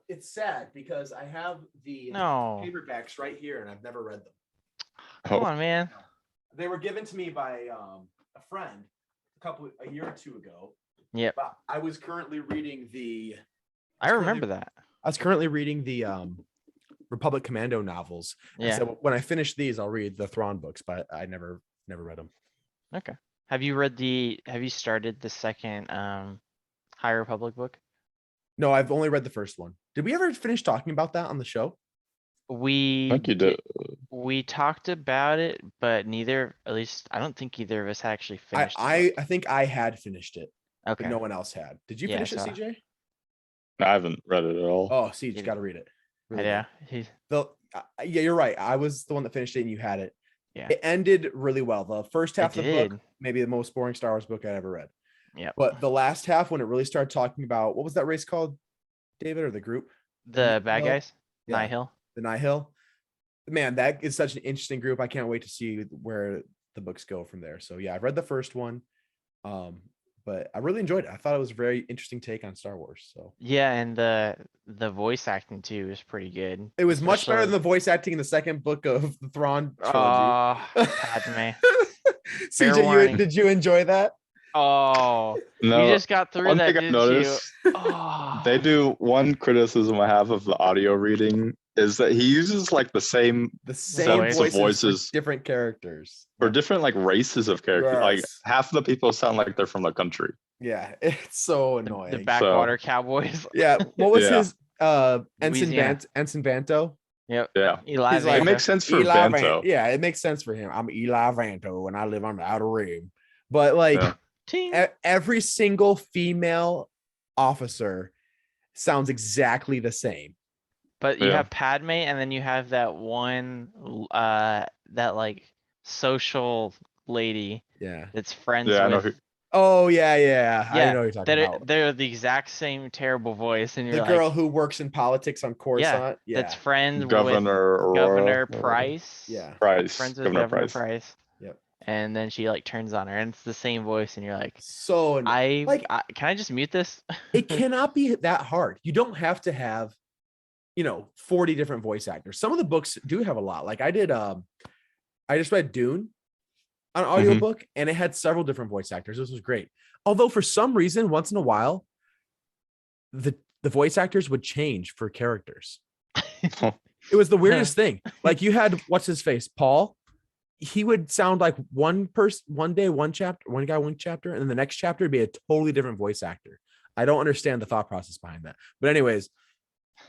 It's sad because I have the paperbacks right here and I've never read them. Come on, man. They were given to me by a friend a year or two ago. Yeah. I was currently reading the I remember that. I was currently reading the Republic Commando novels. Yeah. So when I finish these, I'll read the Thrawn books, but I never read them. Okay. Have you started the second High Republic book? No, I've only read the first one. Did we ever finish talking about that on the show? I think you did. We talked about it, but at least I don't think either of us actually finished I think I had finished it. Okay. But no one else had. Did you finish it, CJ? I haven't read it at all. Oh, see, you got to read it. Really yeah. Yeah, you're right. I was the one that finished it and you had it. Yeah. It ended really well. The first half of the book, maybe the most boring Star Wars book I ever read. Yeah. But the last half, when it really started talking about, what was that race called, David, or the group? The bad guys? Yeah. Nihil. The Nihil. Man, that is such an interesting group. I can't wait to see where the books go from there. So yeah, I've read the first one. But I really enjoyed it. I thought it was a very interesting take on Star Wars. So yeah, and the voice acting too is pretty good. It was much better than the voice acting in the second book of the Thrawn trilogy. Padme. CJ, did you enjoy that? Oh, no. You just got through one that, thing I didn't noticed, you? Oh. They do one criticism I have of the audio reading is that he uses like the same voices for different characters for different like races of characters. Yes. Like half the people sound like they're from the country. Yeah, it's so annoying. The backwater cowboys. Yeah, what was his Louisiana. Ensign Vanto? Yep. Yeah. Eli Vanto. It makes sense for Eli Vanto. Yeah, it makes sense for him. I'm Eli Vanto and I live on the outer rim. But like every single female officer sounds exactly the same. But you have Padme, and then you have that one that like social lady. Yeah. That's friends I know with. Oh yeah. I know what you're talking about. They're the exact same terrible voice, and you're the like, girl who works in politics on Coruscant. Yeah, that's friends Governor with Governor Price. Yeah, Price. Friends with Governor Price. Yep. And then she like turns on her, and it's the same voice, and you're like, so can I just mute this? It cannot be that hard. You don't have to have 40 different voice actors. Some of the books do have a lot. Like I did I just read Dune on audiobook and it had several different voice actors. This was great. Although for some reason, once in a while, the voice actors would change for characters. It was the weirdest thing. Like you had, what's his face? Paul. He would sound like one person one day, one chapter, one guy, one chapter, and then the next chapter would be a totally different voice actor. I don't understand the thought process behind that. But anyways,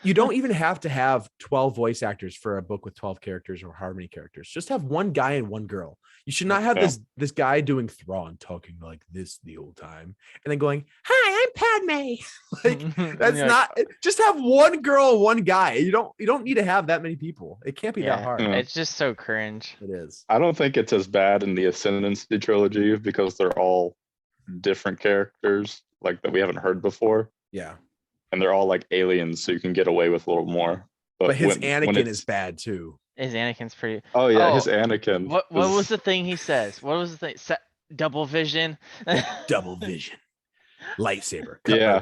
you don't even have to have 12 voice actors for a book with 12 characters or however many characters. Just have one guy and one girl. You should not have this guy doing Thrawn talking like this the whole time and then going, "Hi, I'm Padme." Like that's not. Just have one girl, one guy. You don't need to have that many people. It can't be that hard. It's just so cringe. It is. I don't think it's as bad in the Ascendancy trilogy because they're all different characters like that we haven't heard before. Yeah. And they're all like aliens, so you can get away with a little more. But his Anakin is bad too. His Anakin's pretty. Oh yeah, his Anakin. What was the thing he says? What was the thing? Double vision. Double vision. Lightsaber.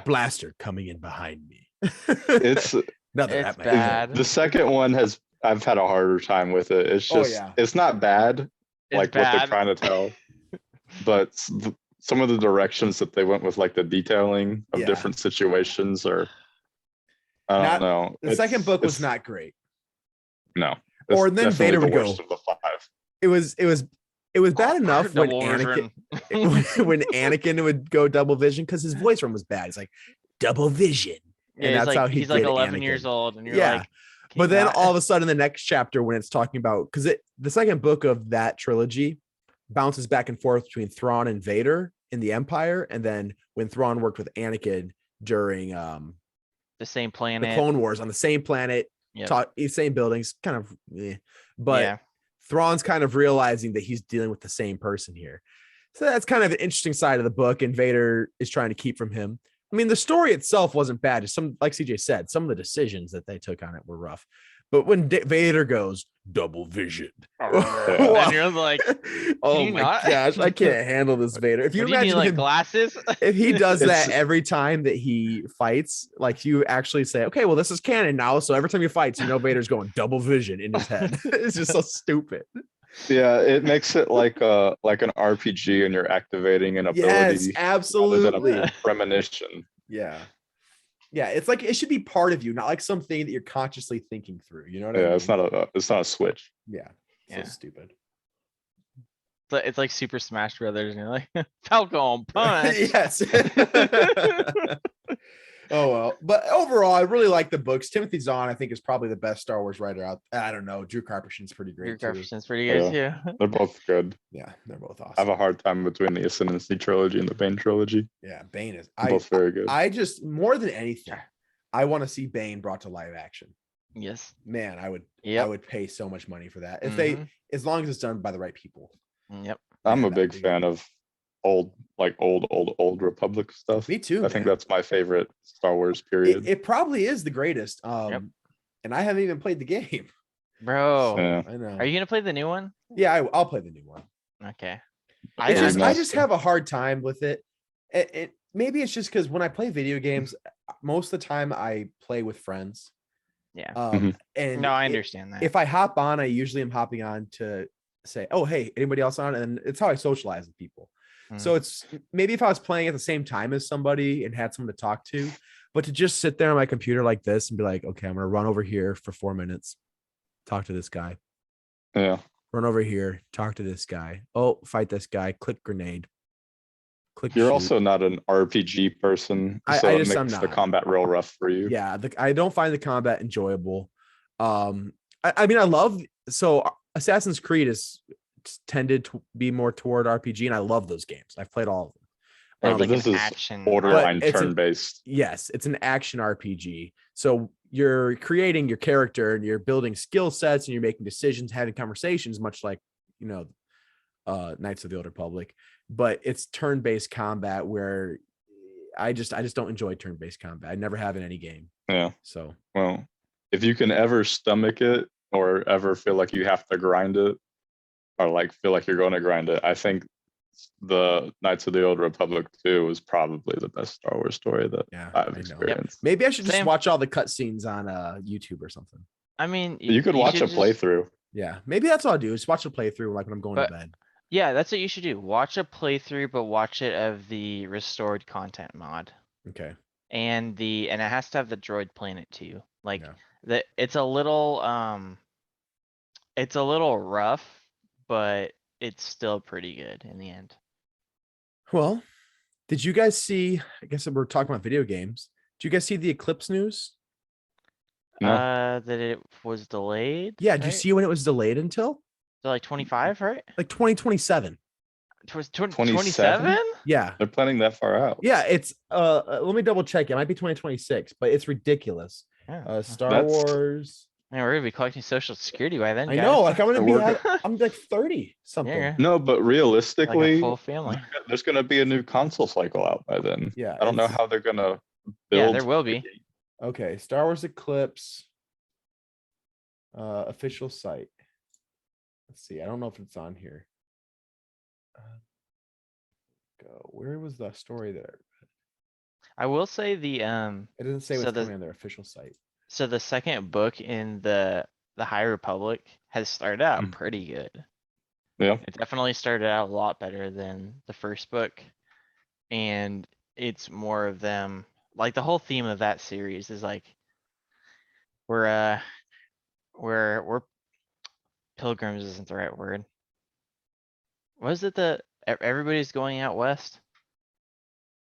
Blaster coming in behind me. It's bad. The second one I've had a harder time with it. It's just it's not bad, what they're trying to tell, but some of the directions that they went with, like the detailing of different situations, or I don't know. The second book was not great. No. Or then Vader would go. Of the 5. It was bad enough when Anakin when Anakin would go double vision because his voice run was bad. It's like double vision, and that's how he's like 11 Anakin. years old, and you're like. But then all of a sudden, the next chapter when it's talking about the second book of that trilogy bounces back and forth between Thrawn and Vader in the Empire, and then when Thrawn worked with Anakin during the same planet, the Clone Wars on the same planet, same buildings, kind of, but Thrawn's kind of realizing that he's dealing with the same person here. So that's kind of an interesting side of the book, and Vader is trying to keep from him. I mean, the story itself wasn't bad. Just like CJ said, some of the decisions that they took on it were rough. But when Vader goes double vision, and you're like, "Oh my gosh, I can't handle this Vader." If you imagine like glasses, if he does that every time that he fights, like you actually say, "Okay, well, this is canon now." So every time he fights, Vader's going double vision in his head. It's just so stupid. Yeah, it makes it like an RPG, and you're activating an ability. Yes, absolutely. A premonition. Yeah, it's like it should be part of you, not like something that you're consciously thinking through. You know what I mean? It's not a switch. Yeah, so stupid. It's like Super Smash Brothers, and you're like Falcon Punch. Yes. Oh well, but overall, I really like the books. Timothy Zahn, I think, is probably the best Star Wars writer out. I don't know. Drew Karpyshyn's pretty great. Drew Karpyshyn's pretty good too. They're both good. Yeah, they're both awesome. I have a hard time between the Ascendancy trilogy and the Bane trilogy. Yeah, Bane is both very good. I just more than anything, I want to see Bane brought to live action. Yes, man, I would pay so much money for that if as long as it's done by the right people. Yep, I'm a big fan of old Republic stuff. Me too. I think that's my favorite Star Wars period. It probably is the greatest. And I haven't even played the game, bro. I know. Are you gonna play the new one? Yeah, I'll play the new one. Okay. I just have a hard time with it. Maybe it's just because when I play video games, most of the time I play with friends. Yeah. And no, I understand that. If I hop on, I usually am hopping on to say, "Oh, hey, anybody else on?" And it's how I socialize with people. So it's maybe if I was playing at the same time as somebody and had someone to talk to, but to just sit there on my computer like this and be like, "Okay, I'm gonna run over here for 4 minutes, talk to this guy. Yeah. Run over here, talk to this guy. Oh, fight this guy. Click grenade. Click." You're shoot. Also not an RPG person, so it makes the combat real rough for you. Yeah, I don't find the combat enjoyable. I mean, I love Assassin's Creed is tended to be more toward RPG, and I love those games. I've played all of them. But this is action borderline turn-based. Yes, it's an action RPG. So you're creating your character and you're building skill sets and you're making decisions, having conversations, much like Knights of the Old Republic. But it's turn-based combat where I just don't enjoy turn-based combat. I never have in any game. Yeah. So well, if you can ever stomach it or ever feel like you have to grind it, or like feel like you're going to grind it, I think the Knights of the Old Republic 2 is probably the best Star Wars story that I've experienced. Yep. Maybe I should just watch all the cutscenes on YouTube or something. I mean, you could watch a playthrough. Yeah, maybe that's all I'll do. Just watch a playthrough like when I'm going to bed. Yeah, that's what you should do. Watch a playthrough, but watch it of the restored content mod. Okay. And it has to have the droid planet too. Like it's a little rough, but it's still pretty good in the end. Well, Did you guys see? I guess we're talking about video games. Did you guys see the Eclipse news? No. That it was delayed. Yeah. Did you right? see when it was delayed until? So like 25, right? Like 2027. It was 27? 27? Yeah. They're planning that far out. Yeah. It's let me double check. It might be 2026, but it's ridiculous. Yeah. Star That's- Wars. Man, we're gonna be collecting Social Security by then, I guys. know. Like I'm gonna be. We're I'm like 30 something. Yeah. No, but Like realistically, a full family. there's going to be a new console cycle out by then. Yeah. I don't know it's- how they're going to Yeah, build. there will be. Okay. Star Wars Eclipse. Official site. Let's see. I don't know if it's on here. Go. Where was the story there? I will say the It doesn't say So what's the- coming on their official site. so the second book in the High Republic has started out Mm. pretty good. Yeah. It definitely started out a lot better than the first book. And it's more of them, like the whole theme of that series is like we're pilgrims isn't the right word. Was it everybody's going out west?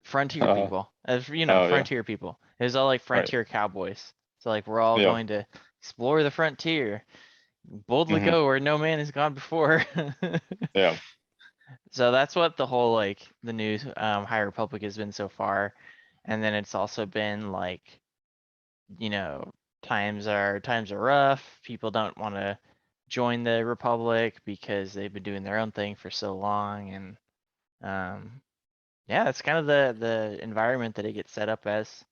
Frontier people. As you know, oh, yeah. frontier people. It was all like frontier cowboys. So like we're all Yeah. going to explore the frontier. Boldly Mhm. go where no man has gone before. Yeah. So that's what the whole like the new High Republic has been so far. And then it's also been like, you know, times are rough. People don't want to join the Republic because they've been doing their own thing for so long. And yeah, that's kind of the environment that it gets set up as.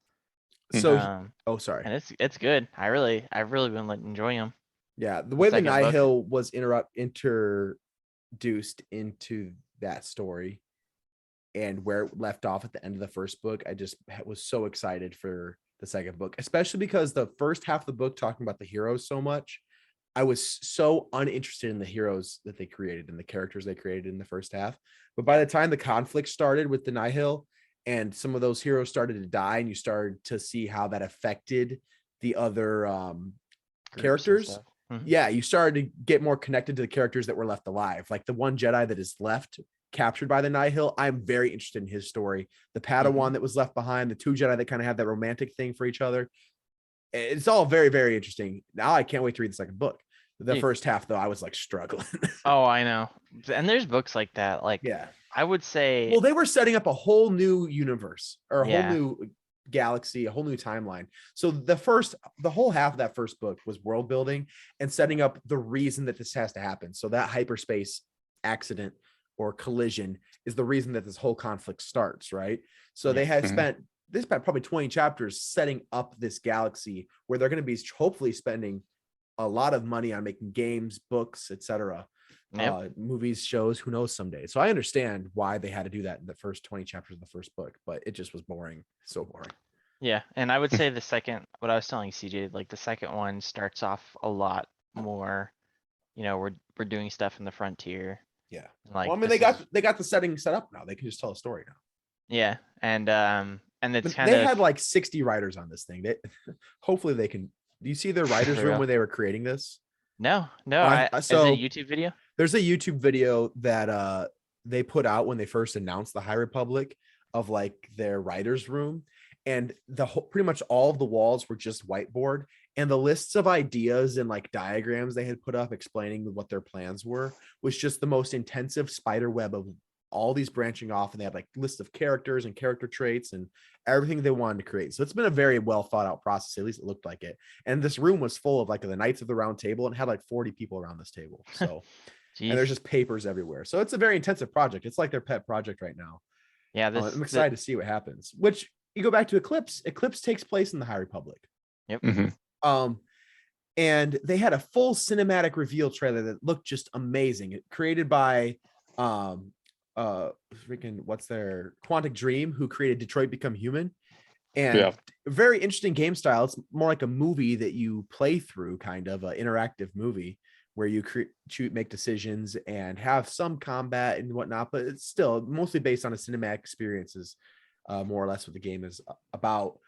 So, And sorry. it's good. I've really been enjoying them. Yeah, the way the second book. Nihil was introduced into that story and where it left off at the end of the first book, I just was so excited for the second book, especially because the first half of the book talking about the heroes so much. I was so uninterested in the heroes that they created and the characters they created in the first half. But by the time the conflict started with the Nihil and some of those heroes started to die and you started to see how that affected the other Groups and characters. stuff. Mhm. Yeah, you started to get more connected to the characters that were left alive. Like the one Jedi that is left captured by the Nihil. I'm very interested in his story. The Padawan that was left behind, the two Jedi that kind of have that romantic thing for each other. It's all very, very interesting. Now I can't wait to read the second book. The Dude. first half, though, I was like struggling. Oh, I know. And there's books like that. Like Yeah. I would say Well, they were setting up a whole new universe or a Yeah. whole new galaxy, a whole new timeline. So the whole half of that first book was world building and setting up the reason that this has to happen. So that hyperspace accident or collision is the reason that this whole conflict starts, right? So they had spent probably 20 chapters setting up this galaxy where they're going to be hopefully spending a lot of money on making games, books, etc. Yep. Movies, shows, who knows someday. So I understand why they had to do that in the first 20 chapters of the first book, but it just was boring. So boring. Yeah, and I would say the second, what I was telling CJ, like the second one starts off a lot more, you know, we're doing stuff in the frontier. Yeah. Like Well, I mean, they got the setting set up now. They can just tell a story now. yeah, and it's But kind they of had like 60 writers on this thing. They hopefully they can. Do you see their writers' For room real. when they were creating this? no, is it so- a YouTube video? There's a YouTube video that they put out when they first announced the High Republic of like their writers' room, and pretty much all of the walls were just whiteboard, and the lists of ideas and like diagrams they had put up explaining what their plans were was just the most intensive spider web of all these branching off, and they had like lists of characters and character traits and everything they wanted to create. So it's been a very well thought out process. At least it looked like it. And this room was full of like the Knights of the Round Table and had like 40 people around this table. So and there's Jeez. just papers everywhere. So it's a very intensive project. It's like their pet project right now. Yeah, I'm excited to see what happens. Which you go back to Eclipse. Eclipse takes place in the High Republic. And they had a full cinematic reveal trailer that looked just amazing. It created by what's their Quantic Dream, who created Detroit Become Human. And very interesting game style. It's more like a movie that you play through, kind of an interactive movie where you make decisions and have some combat and whatnot, but it's still mostly based on a cinematic experiences, more or less what the game is about.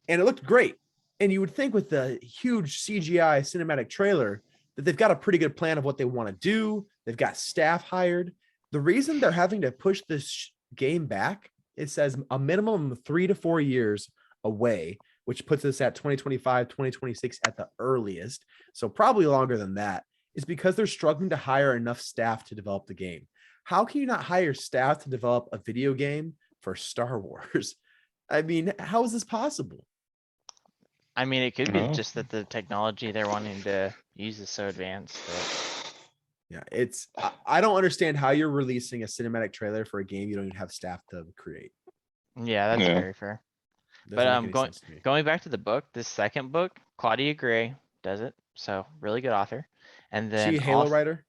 And it looked great. And you would think with the huge CGI cinematic trailer that they've got a pretty good plan of what they want to do. They've got staff hired. The reason they're having to push this game back it says a minimum of 3 to 4 years away, which puts us at 2025, 2026 at the earliest. So probably longer than that, is because they're struggling to hire enough staff to develop the game. How can you not hire staff to develop a video game for Star Wars? I mean, how is this possible? I mean, it could be No. just that the technology they're wanting to use is so advanced that Yeah, it's I don't understand how you're releasing a cinematic trailer for a game you don't even have staff to create. yeah, that's Yeah. very fair. Doesn't But make any going sense to me. going back to the book, this second book, Claudia Gray does it, so really good author. And then She a Halo auth- writer?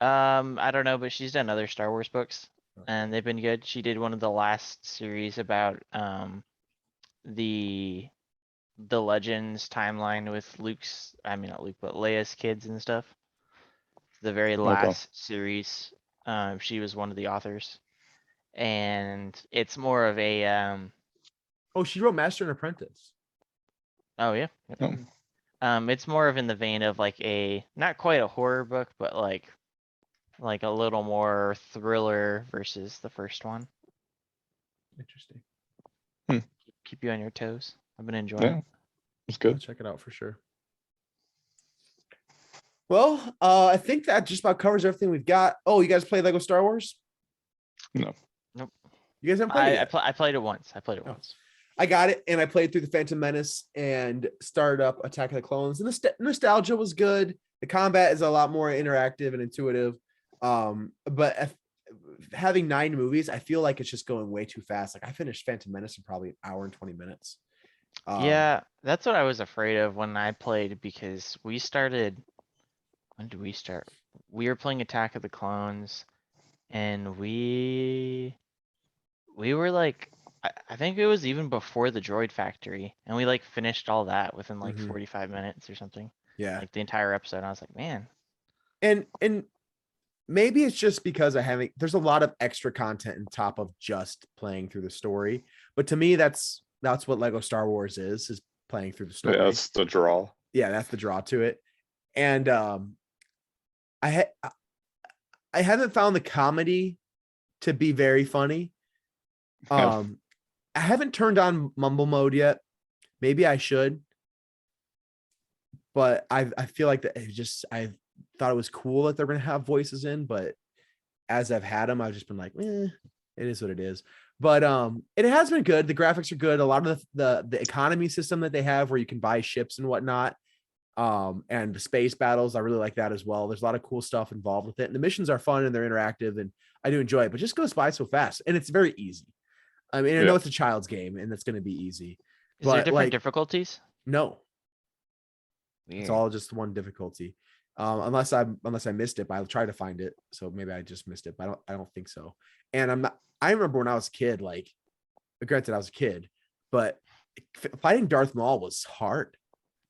I don't know, but she's done other Star Wars books and they've been good. She did one of the last series about the Legends timeline with not Luke, but Leia's kids and stuff. The very last series, she was one of the authors, and it's more of a Oh, she wrote Master and Apprentice. oh yeah, yep. It's more of in the vein of like a not quite a horror book, but like a little more thriller versus the first one. Interesting. Keep you on your toes. I've been enjoying Yeah, it. it's I'll good. check it out for sure. Well, I think that just about covers everything we've got. Oh, you guys play Lego Star Wars? No. Nope. You guys haven't played it yet? I played it once. Oh. I got it, and I played through the Phantom Menace and started up Attack of the Clones. And the nostalgia was good. The combat is a lot more interactive and intuitive. But having 9 movies, I feel like it's just going way too fast. Like I finished Phantom Menace in probably an hour and 20 minutes. Yeah, that's what I was afraid of when I played because we started. When did we start? We were playing Attack of the Clones, and we were like, I think it was even before the Droid Factory, and we like finished all that within like 45 minutes or something. Yeah, Like the entire episode. And I was like, man. and maybe it's just because there's a lot of extra content on top of just playing through the story. But to me, that's what Lego Star Wars is playing through the story. Yeah, that's the draw. Yeah, that's the draw to it. And I haven't found the comedy to be very funny. I haven't turned on mumble mode yet. Maybe I should. But I feel like that I thought it was cool that they're gonna have voices in, but as I've had them, I've just been like, it is what it is. But it has been good. The graphics are good. A lot of the economy system that they have where you can buy ships and whatnot. And the space battles, I really like that as well. There's a lot of cool stuff involved with it. And the missions are fun and they're interactive and I do enjoy it, but it just goes by so fast and it's very easy. I mean, I know it's a child's game and that's going to be easy. Is there different difficulties? No. Weird. It's all just one difficulty. Unless I missed it, but I'll try to find it. So maybe I just missed it, but I don't think so. And I remember when I was a kid, like granted I was a kid, but fighting Darth Maul was hard.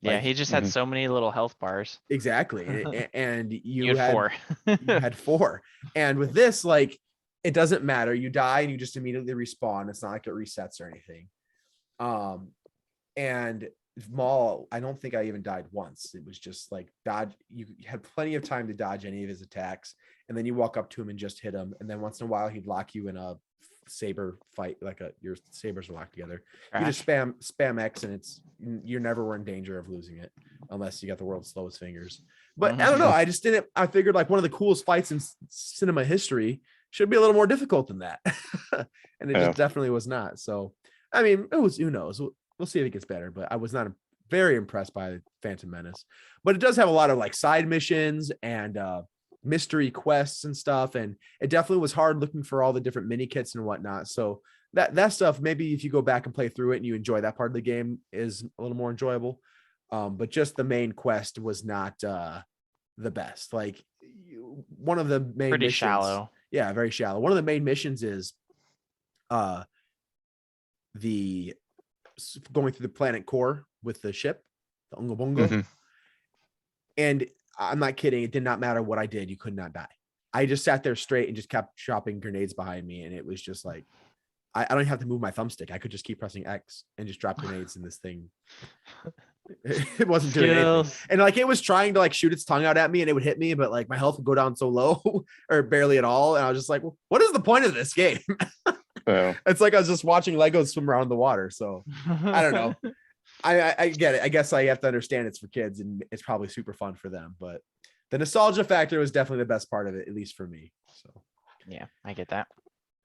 Yeah, Like, he just had so many little health bars. Exactly. And You had 4. you had 4. And with this, like, it doesn't matter. You die and you just immediately respawn. It's not like it resets or anything. And Maul, I don't think I even died once. It was just like dodge. You had plenty of time to dodge any of his attacks. And then you walk up to him and just hit him. And then once in a while, he'd lock you in a saber fight, like your sabers are locked together. You just spam X and you're never in danger of losing it unless you got the world's slowest fingers. But I don't know. I figured like one of the coolest fights in cinema history should be a little more difficult than that. And it just definitely was not. So, I mean, who knows? We'll see if it gets better, but I was not very impressed by Phantom Menace. But it does have a lot of like side missions and mystery quests and stuff, and it definitely was hard looking for all the different mini kits and whatnot. So that stuff, maybe if you go back and play through it and you enjoy that part of the game, is a little more enjoyable. But just the main quest was not the best. Like one of the main pretty missions, shallow. Yeah, very shallow. One of the main missions is the going through the planet core with the ship, the Ungo Bungo. And I'm not kidding. It did not matter what I did. You could not die. I just sat there straight and just kept dropping grenades behind me. And it was just like, I don't even have to move my thumbstick. I could just keep pressing X and just drop grenades in this thing. It wasn't doing anything. And like, it was trying to like shoot its tongue out at me and it would hit me, but like my health would go down so low or barely at all. And I was just like, well, what is the point of this game? It's like I was just watching Legos swim around the water. So I don't know. I get it. I guess I have to understand it's for kids and it's probably super fun for them. But the nostalgia factor was definitely the best part of it, at least for me. So Yeah, I get that.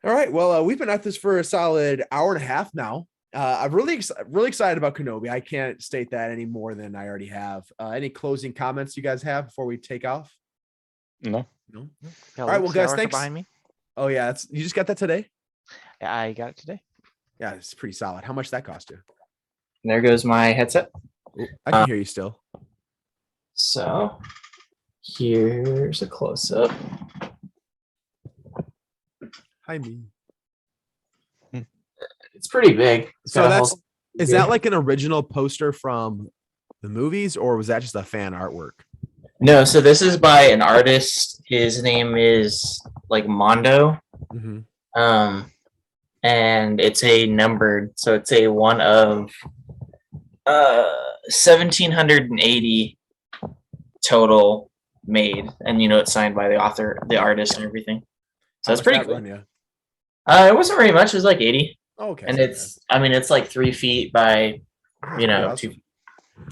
all right. Well, we've been at this for a solid hour and a half now. I'm really excited about Kenobi. I can't state that any more than I already have. Any closing comments you guys have before we take off? No. No. Yeah, All right, Luke well, guys, Skywalker thanks. behind me. Oh yeah, you just got that today? Yeah, I got it today. Yeah, it's pretty solid. How much that cost you? There goes my headset. Ooh, I can hear you still. So here's a close up. Hi, me. It's pretty big. It's So got a whole- is that like an original poster from the movies, or was that just a fan artwork? No, so this is by an artist. His name is like Mondo. Mm-hmm. And it's a numbered, so it's a one of 1780 total made, and it's signed by the author, the artist, and everything. So it's pretty cool. Run, yeah. It wasn't very much. It was like 80, Okay. and it's like 3 feet by 2 feet.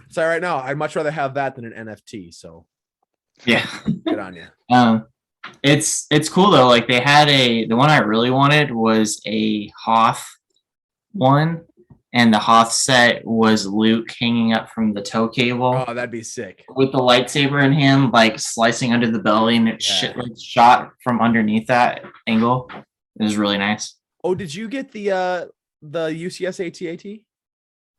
So right now, I'd much rather have that than an NFT. So Yeah. good on you. It's cool though. Like they had the one I really wanted was a Hoth one, and the Hoth set was Luke hanging up from the tow cable. Oh, that'd be sick. With the lightsaber in him, like slicing under the belly, and it shot from underneath that angle. It was really nice. Oh, did you get the UCS AT-AT?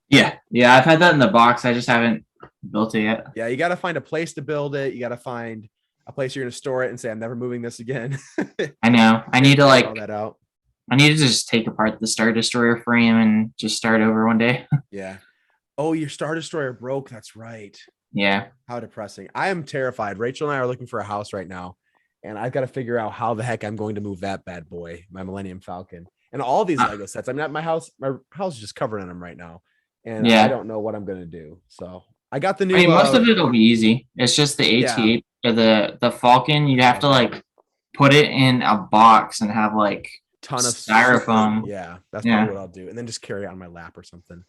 Yeah, I've had that in the box. I just haven't built it yet. Yeah, you got to find a place to build it. You got to find a place you're going to store it and say, I'm never moving this again. I know. I need to all that out. I need to just take apart the Star Destroyer frame and just start over one day. Yeah. Oh, your Star Destroyer broke. That's right. Yeah. How depressing. I am terrified. Rachel and I are looking for a house right now, and I've got to figure out how the heck I'm going to move that bad boy, my Millennium Falcon, and all these Lego sets. I'm at my house is just covered in them right now, and I don't know what I'm going to do. So I got the new. I mean, most of it will be easy. It's just the AT-8 or the Falcon. You'd have to like put it in a box and have like ton of styrofoam. Yeah, that's probably what I'll do, and then just carry it on my lap or something.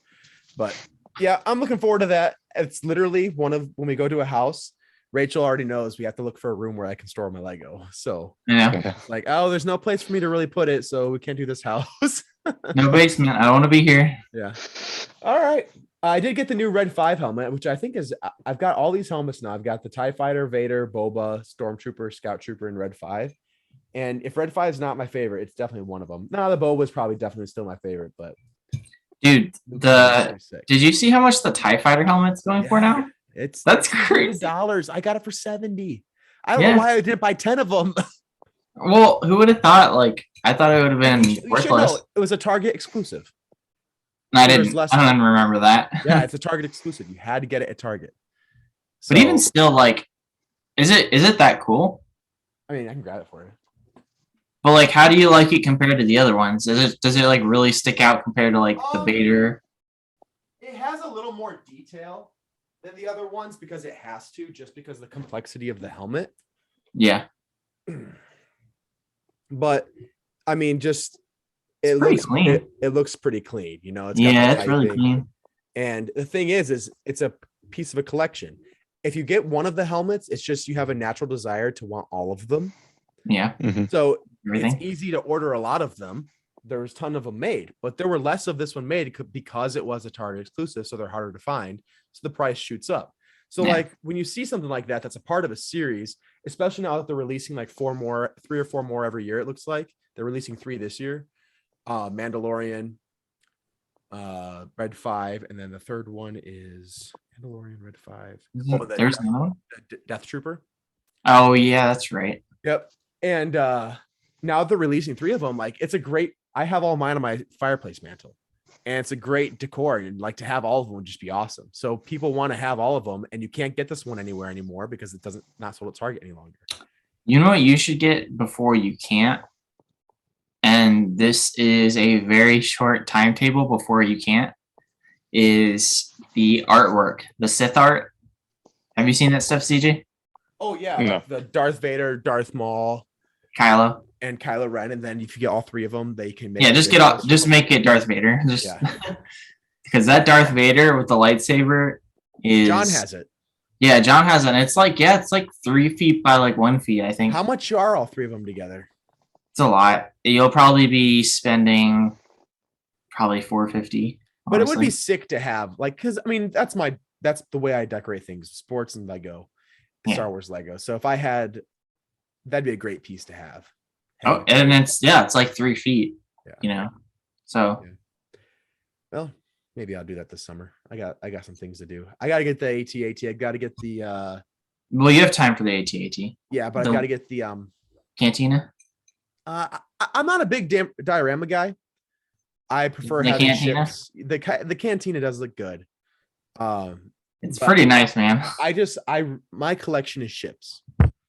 But yeah, I'm looking forward to that. It's literally one of when we go to a house. Rachel already knows we have to look for a room where I can store my Lego. So like, oh, there's no place for me to really put it, so we can't do this house. No basement. I don't want to be here. Yeah. All right. I did get the new Red 5 helmet, which I think is I've got all these helmets now. I've got the TIE Fighter, Vader, Boba, Stormtrooper, Scout Trooper, and Red 5. And if Red 5 is not my favorite, it's definitely one of them. No, the Boba is probably definitely still my favorite, but dude, did you see how much the TIE Fighter helmet's going for now? That's crazy. $100. I got it for $70. I don't know why I didn't buy 10 of them. Well, who would have thought? Like, I thought it would have been worthless. It was a Target exclusive. I don't remember that. Yeah, it's a Target exclusive. You had to get it at Target. But even still, like, is it that cool? I mean, I can grab it for you. But like, how do you like it compared to the other ones? Does it like really stick out compared to like the Vader? It has a little more detail than the other ones because it has to, just because of the complexity of the helmet. Yeah. But I mean, just it looks clean. It looks pretty clean, you know. It's really clean. And the thing is it's a piece of a collection. If you get one of the helmets, it's just you have a natural desire to want all of them. Yeah. Mm-hmm. So it's easy to order a lot of them. There was a ton of them made, but there were less of this one made because it was a Target exclusive, so they're harder to find. So the price shoots up. So like when you see something like that, that's a part of a series, especially now that they're releasing like 3 or 4 more every year. It looks like they're releasing 3 this year. Mandalorian, Red 5, and then the third one is Mandalorian Red 5. There's another one. Death Trooper. Oh yeah, that's right. Yep. And now they're releasing 3 of them. Like it's a great. I have all mine on my fireplace mantle, and it's a great decor. And like to have all of them would just be awesome. So people want to have all of them, and you can't get this one anywhere anymore because it not sold at Target any longer. You know what you should get before you can't? And this is a very short timetable before you can't, is the artwork, the Sith art. Have you seen that stuff, CJ? Oh yeah, No. like the Darth Vader, Darth Maul, Kylo. and Kylo Ren, and then if you get all three of them, they can make. Yeah, just make it Darth Vader. Just because that Darth Vader with the lightsaber is. John has it. Yeah, John has it. And it's like 3 feet by like 1 feet, I think. How much are all three of them together? It's a lot. You'll probably be spending probably $450. But it would be sick to have, like, because I mean that's the way I decorate things, sports and Lego, Star Wars Lego. So if I had, that'd be a great piece to have. Oh, and it's like 3 feet. Yeah. You know, so. Yeah. Well, maybe I'll do that this summer. I got some things to do. I got to get the AT-AT. I got to get the. Well, you have time for the AT-AT. Yeah, but I got to get the Cantina. I'm not a big diorama guy. I prefer The having cantina? ships. The cantina does look good. It's but pretty nice, man. My collection is ships,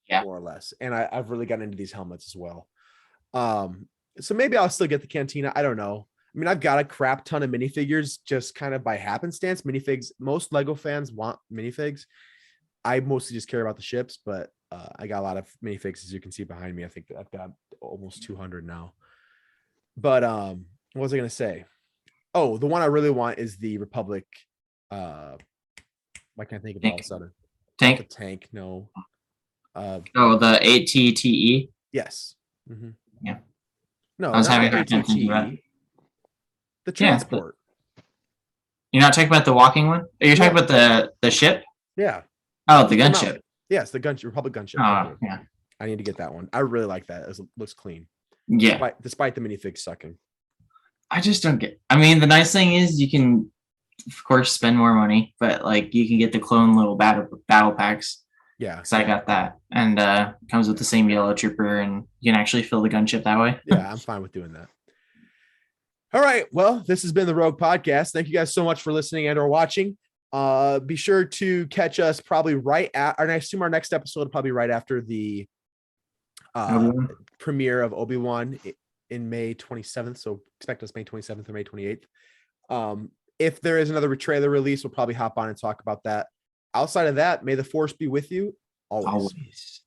Yeah. more or less, and I've really gotten into these helmets as well. So maybe I'll still get the cantina. I don't know. I mean, I've got a crap ton of minifigures just kind of by happenstance. Minifigs. Most Lego fans want minifigs. I mostly just care about the ships, but I got a lot of minifigs, as you can see behind me. I think that I've got almost 200 now. But what was I going to say? Oh, the one I really want is the Republic. Why can't I think of it all of a sudden? Tank. The tank, no. The ATTE. Yes. Mm-hmm. Yeah. No, I was not having the a hard time thinking about ATTE. The transport. You're not talking about the walking one? You're talking about the ship? Yeah. Oh, the gunship. Yes, the Republic gunship. Oh, yeah. I need to get that one. I really like that. It looks clean. Yeah. Despite the minifigs sucking. I just don't get. I mean, the nice thing is you can, of course, spend more money, but like you can get the clone little battle packs. Yeah. Because I got that, and comes with the same yellow trooper, and you can actually fill the gunship that way. Yeah, I'm fine with doing that. All right. Well, this has been the Rogue Podcast. Thank you guys so much for listening and or watching. Be sure to catch us probably and I assume our next episode will probably be right after the premiere of Obi-Wan in May 27th. So expect us May 27th or May 28th. If there is another trailer release, we'll probably hop on and talk about that. Outside of that, may the force be with you always.